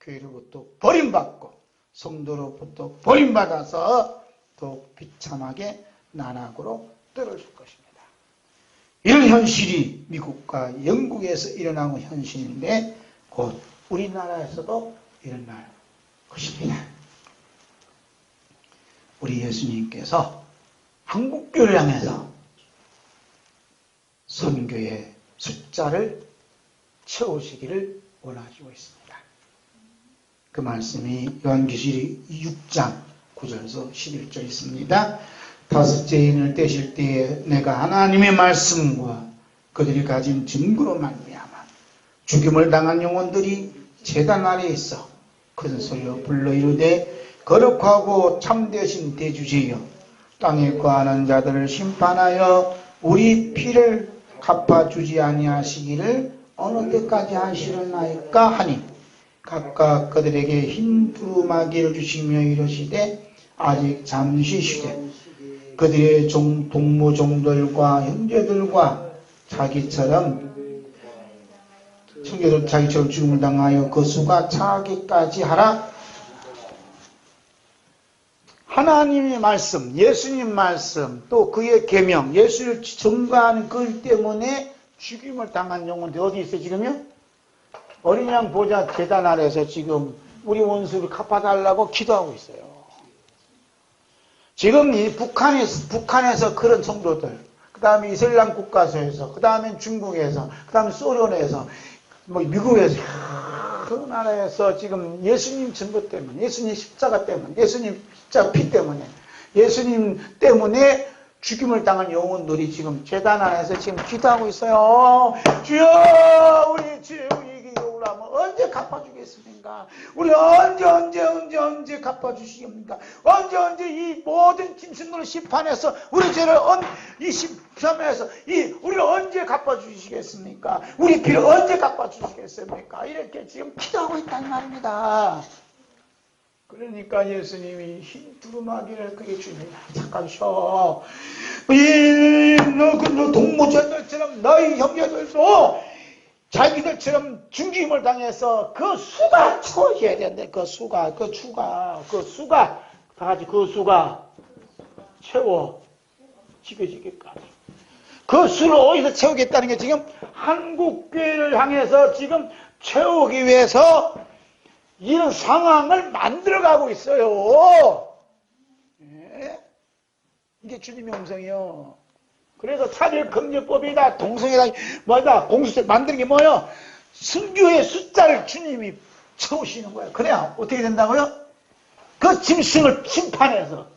교회로부터 버림받고 성도로부터 버림받아서 더욱 비참하게 나락으로 떨어질 것입니다. 이런 현실이 미국과 영국에서 일어나는 현실인데 곧 우리나라에서도 일어날 것입니다. 우리 예수님께서 한국교회를 향해서 선교의 숫자를 채우시기를 원하시고 있습니다. 그 말씀이 요한계시록 6장 9절에서 11절 있습니다. 다섯째 인을 떼실 때에 내가 하나님의 말씀과 그들이 가진 증거로 말미암아 죽임을 당한 영혼들이 제단 아래에 있어 큰 소리로 불러 이르되 거룩하고 참되신 대주제여 땅에 거하는 자들을 심판하여 우리 피를 갚아주지 아니하시기를 어느 때까지 하시려나이까 하니 각각 그들에게 흰 두루마기를 주시며 이르시되 아직 잠시 쉬되 그들의 동무종들과 형제들과 자기처럼 형제들 자기처럼 죽음을 당하여 그 수가 차기까지 하라. 하나님의 말씀, 예수님 말씀, 또 그의 계명, 예수를 증거하는 그 때문에 죽임을 당한 영혼들 어디 있어요 지금요? 어린 양 보좌 제단 아래서 지금 우리 원수를 갚아달라고 기도하고 있어요. 지금 이 북한에서 그런 성도들, 그 다음에 이슬람 국가에서, 그 다음에 중국에서, 그 다음에 소련에서, 뭐 미국에서, 그 나라에서 지금 예수님 증거 때문에, 예수님 십자가 때문에, 예수님 십자가 피 때문에, 예수님 때문에 죽임을 당한 영혼들이 지금 제단 안에서 지금 기도하고 있어요. 주여, 우리 죄, 우리 이게 오라면 언제 갚아? 갚아주겠습니까? 우리 언제 갚아주시겠습니까? 언제 이 모든 짐승들을 심판해서 우리 죄를 이 심판해서 우리를 언제 갚아주시겠습니까? 우리 피를 언제 갚아주시겠습니까? 이렇게 지금 기도하고 있다는 말입니다. 그러니까 예수님이 흰 두루마기를 그게 주님이 잠깐 쉬어. 너 동무전들처럼 너희 형제들도 자기들처럼 중짐을 당해서 그 수가 채워져야 되는데 그 수가 다 같이 그 수가 채워지기까지 그 수를 어디서 채우겠다는 게 지금 한국교회를 향해서 지금 채우기 위해서 이런 상황을 만들어가고 있어요. 예? 이게 주님의 음성이요. 그래서 차별금지법이다, 동성애다, 공수처 만드는 게 뭐예요? 순교의 숫자를 주님이 채우시는 거예요. 그래야 어떻게 된다고요? 그 짐승을 심판해서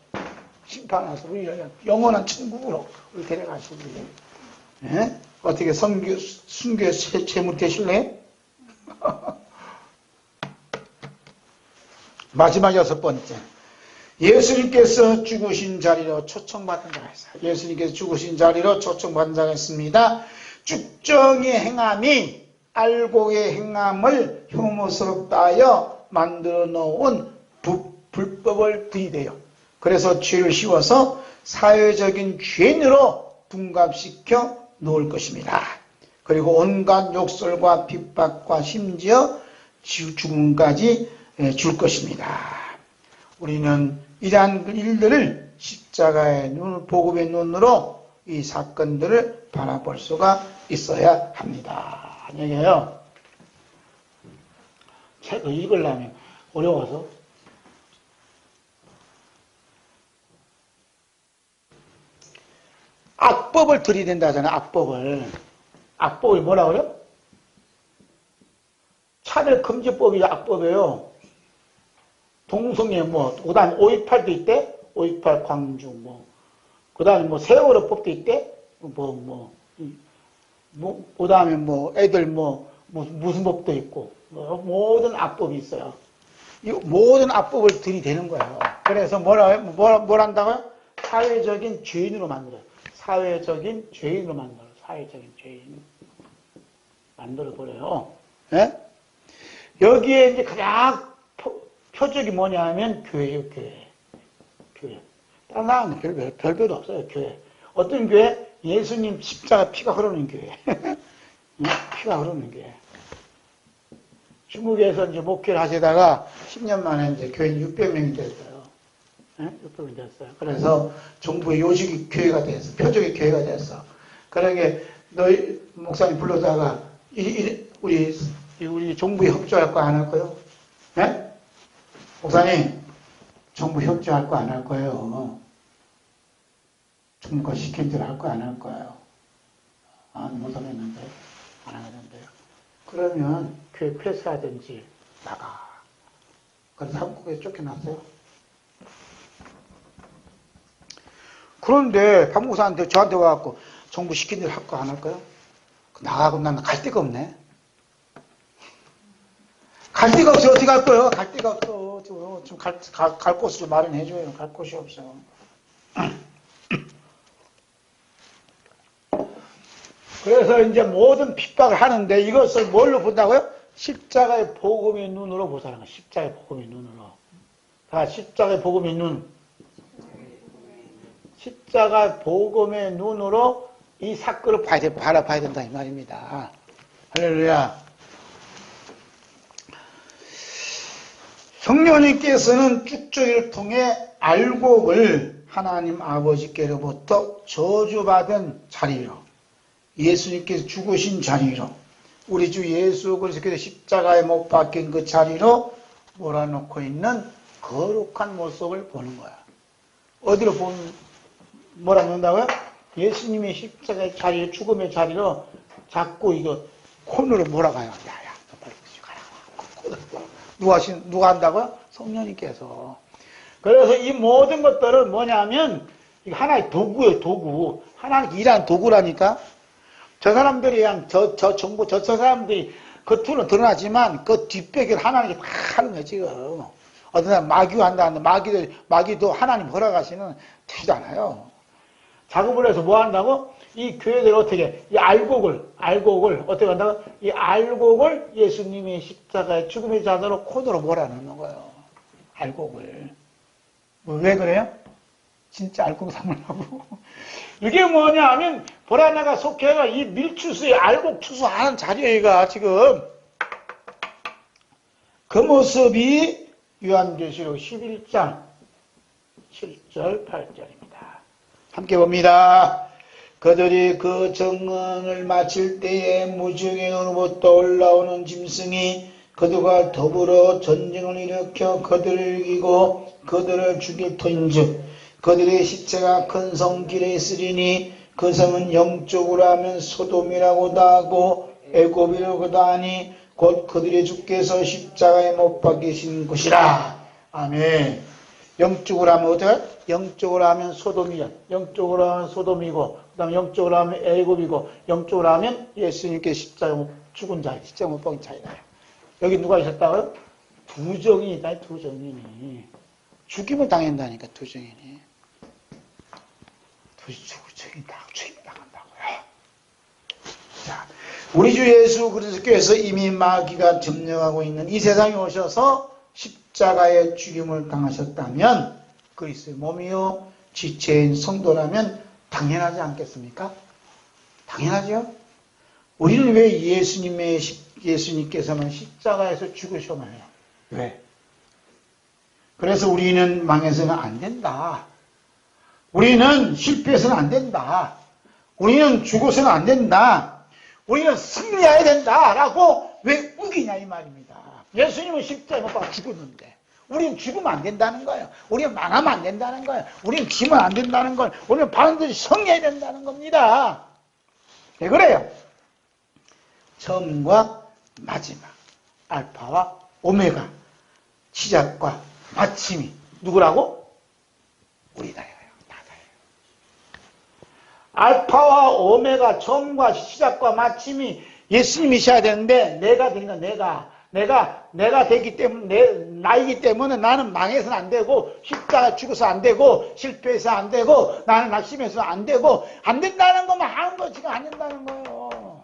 우리를 영원한 천국으로 우리 데려가시고 예? 어떻게 순교의 제물 되실래요? 마지막 6번째. 예수님께서 죽으신 자리로 초청받은 자가 있어요. 예수님께서 죽으신 자리로 초청받은 자가 있습니다. 죽정의 행함이 알곡의 행함을 혐오스럽다 하여 만들어 놓은 불법을 들이대요. 그래서 죄를 씌워서 사회적인 죄인으로 둔갑시켜 놓을 것입니다. 그리고 온갖 욕설과 핍박과 심지어 죽음까지 줄 것입니다. 우리는 이러한 일들을 십자가의 눈, 복음의 눈으로 이 사건들을 바라볼 수가 있어야 합니다. 얘기해요. 책을 읽으려면 어려워서 악법을 들이댄다 하잖아요. 악법을 뭐라 그래요? 차별금지법이 악법이에요. 동성애 그다음 5.18도 있대. 5.18 광주 그다음에 세월호법도 있대. 그다음에 애들 무슨 법도 있고 모든 악법이 있어요. 이 모든 악법을 들이대는 거예요. 그래서 뭘 한다고요? 사회적인 죄인으로 만들어요. 사회적인 죄인 만들어버려요. 예? 여기에 이제 가장 표적이 뭐냐면 교회예요, 교회. 다른 별별 없어요, 교회. 어떤 교회? 예수님 십자가 피가 흐르는 교회. 피가 흐르는 교회. 중국에서 이제 목회를 하시다가 10년 만에 이제 교인 600명이 됐어요. 600명이 됐어요. 그래서 정부의 요직이 교회가 됐어. 표적의 교회가 됐어. 그러게 너희 목사님 불러다가 우리 정부에 협조할 거 안 할 거요? 네? 목사님, 정부 협조할 거 안 할 거예요. 정부가 시킨 대로 할 거 안 할 거예요. 못 하겠는데, 안 하겠는데요. 그러면 교회 폐쇄하든지 나가. 그래서 한국에 쫓겨났어요. 그런데 박 목사한테 저한테 와갖고 정부 시킨 대로 할 거 안 할 거예요? 나가고 나는 갈 데가 없네. 갈 데가 없어. 어떻게 갈 거예요? 갈 데가 없어. 좀 갈 곳을 좀 마련해줘요. 갈 곳이 없어. 그래서 이제 모든 핍박을 하는데 이것을 뭘로 본다고요? 십자가의 복음의 눈으로 보자는 거예요. 십자가의 복음의 눈으로. 다 십자가의 복음의 눈. 십자가 복음의 눈으로 이 사건을 바라봐야 된다 이 말입니다. 할렐루야. 성령님께서는 쭉저기를 통해 알곡을 하나님 아버지께로부터 저주받은 자리로, 예수님께서 죽으신 자리로, 우리 주 예수 그리스도께서 십자가에 못 박힌 그 자리로 몰아놓고 있는 거룩한 모습을 보는 거야. 어디로 몰아놓는다고요? 예수님의 십자가의 자리, 죽음의 자리로 자꾸 이거 콘으로 몰아가요. 야야, 너 빨리 가라. 누가 한다고요? 성령님께서. 그래서 이 모든 것들은 뭐냐면 하나의 도구예요, 도구. 하나님 일하는 도구라니까. 저 사람들이 그냥 저 사람들이 겉으로는 드러나지만 그 뒷배기를 하나님이 다 하는 거예요, 지금. 어떤 사람 마귀 한다는데 마귀도 하나님 허락하시는 뜻이잖아요. 작업을 해서 뭐 한다고? 이 교회들 어떻게, 이 알곡을 어떻게 한다고? 이 알곡을 예수님의 십자가의 죽음의 자도로 코드로 몰아넣는 거예요. 알곡을. 왜 그래요? 진짜 알곡 삼으려고. 이게 뭐냐 하면, 보라나가 속해가 이 밀추수에 알곡 추수하는 자리가 지금, 그 모습이 요한계시록 11장 7절 8절입니다. 함께 봅니다. 그들이 그 정언을 마칠 때에 무중행으로부터 올라오는 짐승이 그들과 더불어 전쟁을 일으켜 그들을 이기고 그들을 죽일 터인즉 그들의 시체가 큰 성길에 있으리니 그 성은 영적으로 하면 소돔이라고도 하고 애굽이라고도 하니 곧 그들의 주께서 십자가에 못 박히신 곳이라. 아멘. 영적으로 하면 어떻게? 영적으로 하면 소돔이야. 영적으로 하면 소돔이고, 그 다음에 영적으로 하면 애굽이고, 영적으로 하면 예수님께 십자가에 죽은 자예요. 십자가에 못 박힌 자예요. 여기 누가 있었다고요? 두 정인이 있다, 두 정인이. 죽임을 당한다니까, 두 정인이. 두 정인이 다 죽임을 당한다고요. 자, 우리 주 예수 그리스도께서 이미 마귀가 점령하고 있는 이 세상에 오셔서 십자가의 죽임을 당하셨다면 그리스도의 몸이요 지체인 성도라면 당연하지 않겠습니까? 당연하죠. 우리는 왜 예수님께서만 십자가에서 죽으셨나요? 왜? 그래서 우리는 망해서는 안 된다. 우리는 실패해서는 안 된다. 우리는 죽어서는 안 된다. 우리는 승리해야 된다라고 왜 우기냐 이 말입니다. 예수님은 십자가에 못 박혀 죽었는데 우리는 죽으면 안 된다는 거예요. 우리는 망하면 안 된다는 거예요. 우리는 지면 안 된다는 거예요. 우리는 반드시 승리해야 된다는 겁니다. 왜 그래요? 처음과 마지막, 알파와 오메가, 시작과 마침이 누구라고? 우리다예요. 알파와 오메가, 처음과 시작과 마침이 예수님이셔야 되는데 내가 되니까 내가 되기 때문에 나이기 때문에 나는 망해서는 안 되고 십자가 죽어서 안 되고 실패해서 안 되고 나는 낙심해서 안 되고 안 된다는 것만 하는 거 지금 안 된다는 거예요.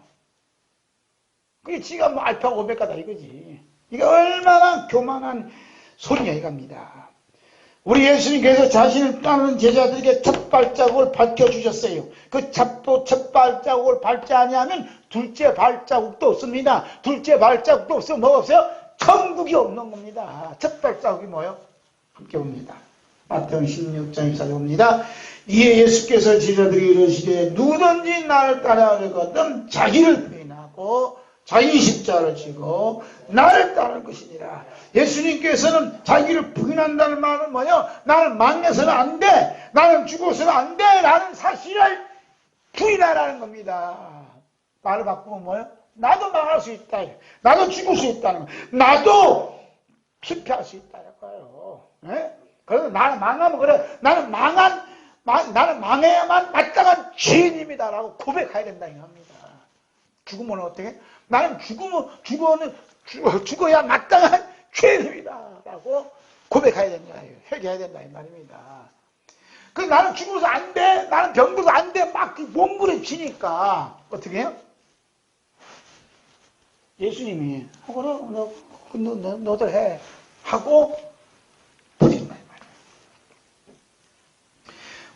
그게 지가 뭐 알파고 오메가다 이거지. 이게 얼마나 교만한 소리냐 이겁니다. 우리 예수님께서 자신을 따르는 제자들에게 첫 발자국을 밝혀주셨어요. 그 첫 발자국을 밟지 아니하면 둘째 발자국도 없습니다. 둘째 발자국도 없으면 뭐가 없어요? 천국이 없는 겁니다. 첫 발자국이 뭐예요? 함께 봅니다. 마태복음 16장 24절 봅니다. 이에 예수께서 제자들이 이르시되 누구든지 나를 따라하려거든 자기를 부인하고 자기 십자가를 지고 나를 따를 것이니라. 예수님께서는 자기를 부인한다는 말은 뭐예요? 나는 망해서는 안 돼. 나는 죽어서는 안 돼. 라는 사실을 부인하라는 겁니다. 말을 바꾸면 뭐예요? 나도 망할 수 있다. 나도 죽을 수 있다는 거예요. 나도 실패할 수 있다는 거예요. 네? 그래서 나는 망하면 그래. 나는 망해야만 마땅한 죄인입니다라고 고백해야 된다는 겁니다. 죽으면 어떻게? 나는 죽어야 마땅한 죄인입니다라고 고백해야 된다. 회개해야 된다 이 말입니다. 그 나는 죽어서 안 돼. 나는 병들어서 안 돼. 막 몸부림치니까 어떻게 해요? 예수님이 너들 해 하고 버린다 이 말이에요.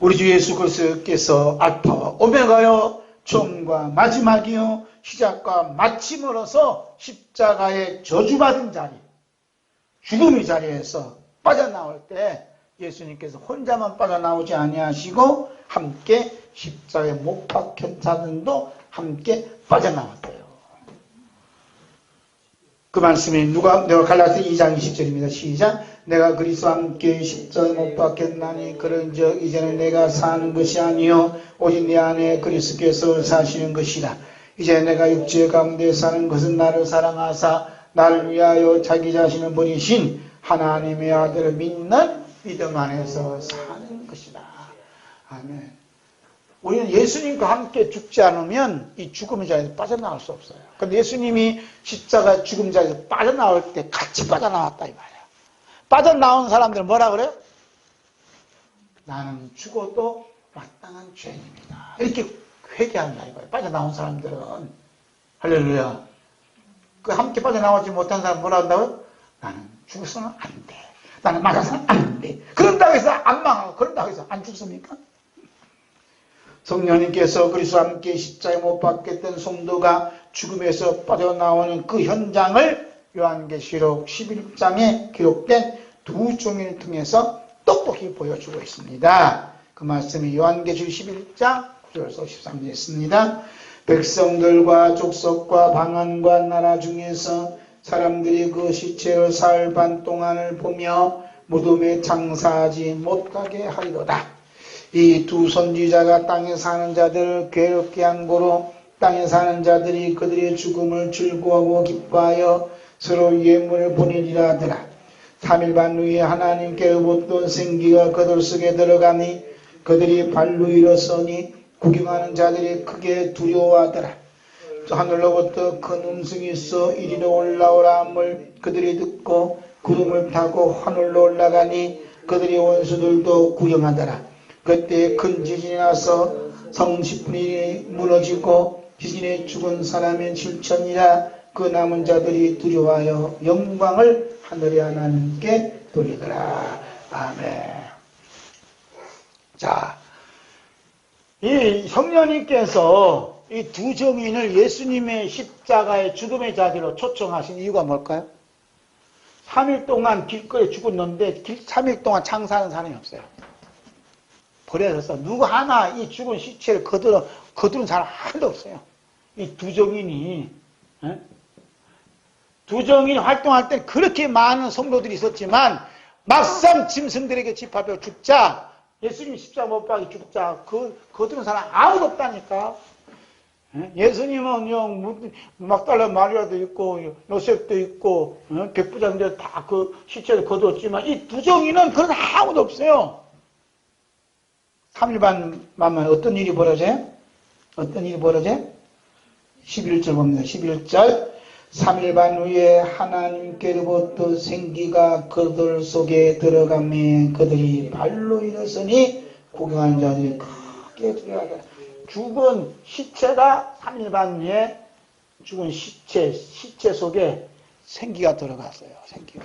우리 주 예수 그리스도께서 알파와 오메가요 처음과 마지막이요 시작과 마침으로서 십자가의 저주받은 자리, 죽음의 자리에서 빠져나올 때 예수님께서 혼자만 빠져나오지 아니하시고 함께 십자가에 못 박힌 자들도 함께 빠져나왔어요. 그 말씀이 내가 갈라디아 2장 20절입니다. 시작. 내가 그리스도와 함께 십자가에 못 박혔나니 그런즉 이제는 내가 사는 것이 아니요 오직 내 안에 그리스도께서 사시는 것이라. 이제 내가 육체 가운데 사는 것은 나를 사랑하사 나를 위하여 자기 자신을 버리신 하나님의 아들을 믿는 믿음 안에서 사는 것이다. 아멘. 우리는 예수님과 함께 죽지 않으면 이 죽음의 자리에서 빠져나갈 수 없어요. 근데 예수님이 십자가 죽음 자리에서 빠져나올 때 같이 빠져나왔다 이 말이야. 빠져나온 사람들은 뭐라 그래요? 나는 죽어도 마땅한 죄인입니다. 이렇게 회개한다 이거예요. 빠져나온 사람들은. 할렐루야. 그 함께 빠져나오지 못한 사람 뭐라 한다고요? 나는 죽어서는 안 돼. 나는 맞아서는 안 돼. 그런다고 해서 안 망하고 그런다고 해서 안 죽습니까? 성령님께서 그리스도와 함께 십자가에 못 박혔던 성도가 죽음에서 빠져나오는 그 현장을 요한계시록 11장에 기록된 두 종을 통해서 똑똑히 보여주고 있습니다. 그 말씀이 요한계시록 11장 9절에서 13절에 있습니다. 백성들과 족속과 방언과 나라 중에서 사람들이 그 시체를 사흘 반 동안을 보며 무덤에 장사하지 못하게 하리로다. 이 두 선지자가 땅에 사는 자들을 괴롭게 한 고로 땅에 사는 자들이 그들의 죽음을 즐거워하고 기뻐하여 서로 예물을 보내리라 하더라. 3일 반 후에 하나님께로부터 생기가 그들 속에 들어가니 그들이 발로 일어서니 구경하는 자들이 크게 두려워하더라. 하늘로부터 큰 음성이 있어 이리로 올라오라 함을 그들이 듣고 구름을 타고 하늘로 올라가니 그들의 원수들도 구경하더라. 그때 큰 지진이 나서 성 10분이 무너지고 지진에 죽은 사람의 7천이라 그 남은 자들이 두려워하여 영광을 하늘의 하나님께 돌리더라. 아멘. 자, 이 성령님께서 이 두 정인을 예수님의 십자가의 죽음의 자리로 초청하신 이유가 뭘까요? 3일 동안 길거리에 죽었는데 3일 동안 장사하는 사람이 없어요. 버려져서 누구 하나 이 죽은 시체를 거두는 사람 하나도 없어요. 이 두 정인이 두 정인이 활동할 때 그렇게 많은 성도들이 있었지만 막상 짐승들에게 집합해 죽자, 예수님 십자가 못 박이 죽자, 거두는 사람 아무도 없다니까. 예수님은 막달라 마리아도 있고 요셉도 있고 백부장들 다 그 시체를 거두었지만 이 두 정인은 그런 아무도 없어요. 3일 반만 어떤 일이 벌어져요? 어떤 일이 벌어져요? 11절 봅니다. 11절 3일 반 후에 하나님께로부터 생기가 그들 속에 들어가며 그들이 발로 일어서니 구경하는 자들이 크게 두려워하더라. 죽은 시체가 3일 반 후에 죽은 시체 속에 생기가 들어갔어요. 생기가.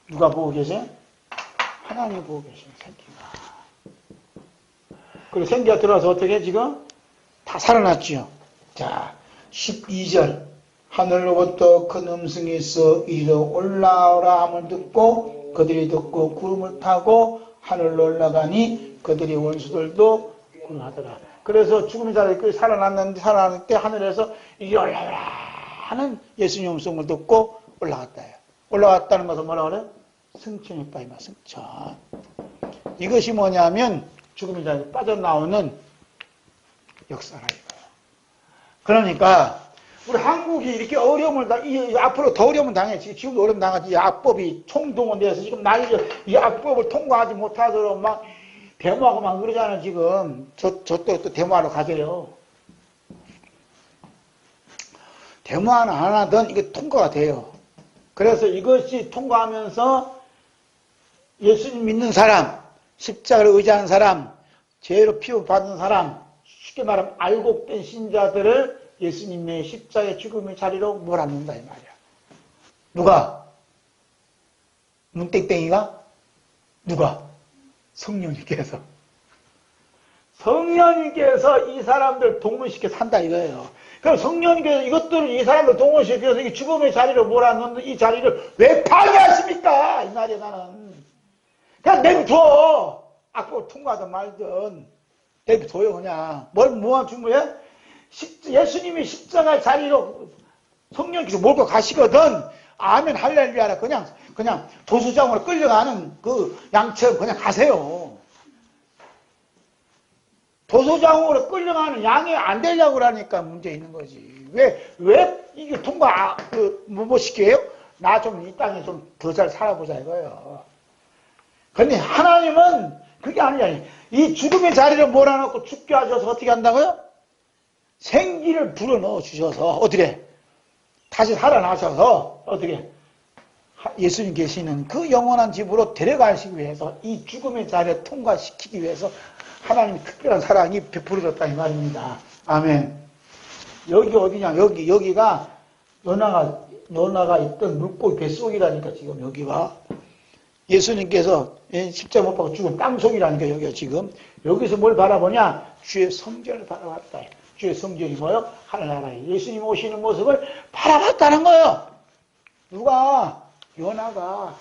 누가 보고 계세요? 하나님이 보고 계세요. 생기가. 그리고 생기가 들어와서 어떻게 지금? 다 살아났지요. 자, 12절. 하늘로부터 큰 음성이 있어 이리로 올라오라 함을 듣고 그들이 듣고 구름을 타고 하늘로 올라가니 그들의 원수들도 구름하더라. 그래서 죽음의 자리에 살아났는데 살아날 때 하늘에서 이리 올라오라 하는 예수님 음성을 듣고 올라갔다 해요. 올라갔다는 것은 뭐라 그래요? 승천의 바이마 승천. 이것이 뭐냐면 죽음의 자리에 빠져나오는 역사라 이거예요. 그러니까 우리 한국이 이렇게 어려움을 앞으로 더 어려움을 당했지. 지금도 어려움 당하지. 이 악법이 총동원돼서 지금 난리죠. 이 악법을 통과하지 못하도록 막 데모하고 막 그러잖아요. 지금 또 데모하러 가게요. 데모 하나 안 하든 이게 통과가 돼요. 그래서 이것이 통과하면서 예수님 믿는 사람, 십자가를 의지하는 사람, 죄로 피워받은 사람, 쉽게 말하면 알곡된 신자들을 예수님의 십자가의 죽음의 자리로 몰아넣는다 이 말이야. 누가? 문땡땡이가? 누가? 성령님께서. 성령님께서 이 사람들 동원시켜 산다 이거예요. 그럼 성령님께서 이 사람들 동원시켜서 이 죽음의 자리로 몰아넣는 이 자리를 왜 파괴하십니까? 이 말이야 나는. 그냥 내비둬. 악법을 통과하든 말든 내비둬요 그냥. 뭘 모아준 거야? 예수님이 십자가의 자리로 성령께서 몰고 가시거든. 아멘 할렐루야라 그냥 도수장으로 끌려가는 그 양처럼 그냥 가세요. 도수장으로 끌려가는 양이 안 되려고 그러니까 문제 있는 거지. 왜 이게 통과 못 시켜요? 나 좀 이 땅에 좀 더 잘 살아보자 이거예요. 근데 하나님은 그게 아니야. 이 죽음의 자리를 몰아넣고 죽게 하셔서 어떻게 한다고요? 생기를 불어넣어 주셔서 어떻게 다시 살아나셔서 어떻게 예수님 계시는 그 영원한 집으로 데려가시기 위해서 이 죽음의 자리를 통과시키기 위해서 하나님이 특별한 사랑이 베풀어졌다 이 말입니다. 아멘. 여기 어디냐? 여기가 요나가 있던 물고기 뱃속이라니까 지금 여기가 예수님께서 십자가 못 박고 죽은 땅속이라니까 여기가 지금 여기서 뭘 바라보냐? 주의 성전을 바라봤다. 주의 성전이 뭐요? 하늘나라에 예수님 오시는 모습을 바라봤다는 거예요. 누가? 요나가.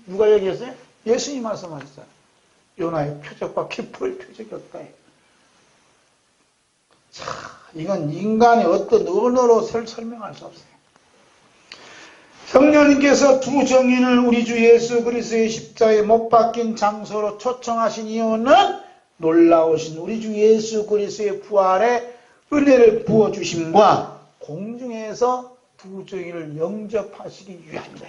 누가 얘기했어요? 예수님 말씀하셨어요. 요나의 표적과 기뻐할 표적이었다. 자, 이건 인간의 어떤 언어로 설명할 수 없어요. 성령님께서 두 정인을 우리 주 예수 그리스도의 십자가에 못 박힌 장소로 초청하신 이유는 놀라우신 우리 주 예수 그리스도의 부활의 은혜를 부어주심과 공중에서 두 정인을 영접하시기 위함이다.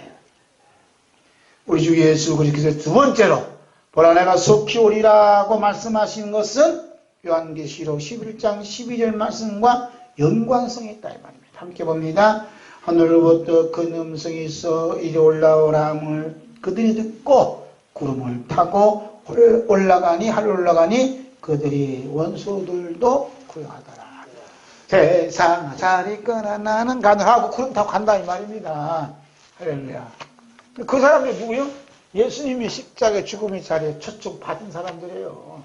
우리 주 예수 그리스도의 두 번째로 보라 내가 속히 오리라고 말씀하신 것은 요한계시록 11장 12절 말씀과 연관성이 있다 이 말입니다. 함께 봅니다. 하늘로부터 큰 음성이 있어 이리 올라오라 함을 그들이 듣고 구름을 타고 하늘 올라가니 그들이 원수들도 구경하더라. 세상 자리 거나 나는 가능하고 구름 타고 간다 이 말입니다. 할렐루야. 그 사람들이 누구요? 예수님이 십자가의 죽음의 자리에 초청 받은 사람들이에요.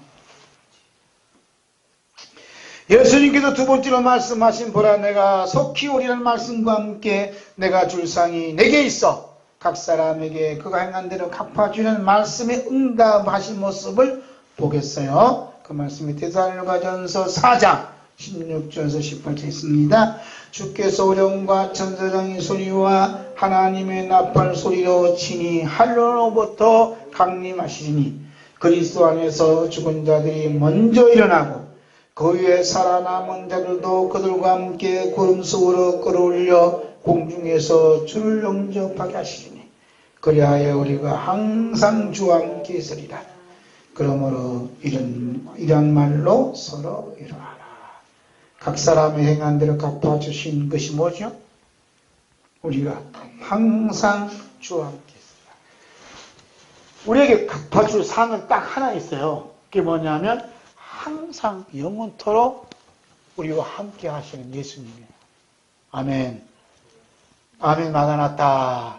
예수님께서 두 번째로 말씀하신 보라 내가 속히 오리라는 말씀과 함께 내가 줄 상이 내게 있어 각 사람에게 그가 행한 대로 갚아주는 말씀에 응답하신 모습을 보겠어요. 그 말씀이 데살로니가전서 4장 16절에서 18절 있습니다. 주께서 오령과 천사장의 소리와 하나님의 나팔 소리로 치니 하늘로부터 강림하시리니 그리스도 안에서 죽은 자들이 먼저 일어나고 그 위에 살아남은 자들도 그들과 함께 구름 속으로 끌어올려 공중에서 주를 영접하게 하시리니 그리하여 우리가 항상 주와 함께 있으리라. 그러므로 이런 말로 서로 이루하라. 각 사람의 행한 대로 갚아주신 것이 뭐죠? 우리가 항상 주와 함께 있으리라. 우리에게 갚아줄 상은 딱 하나 있어요. 그게 뭐냐면 항상 영원토록 우리와 함께 하시는 예수님이에요. 아멘. 아멘. 마가나타.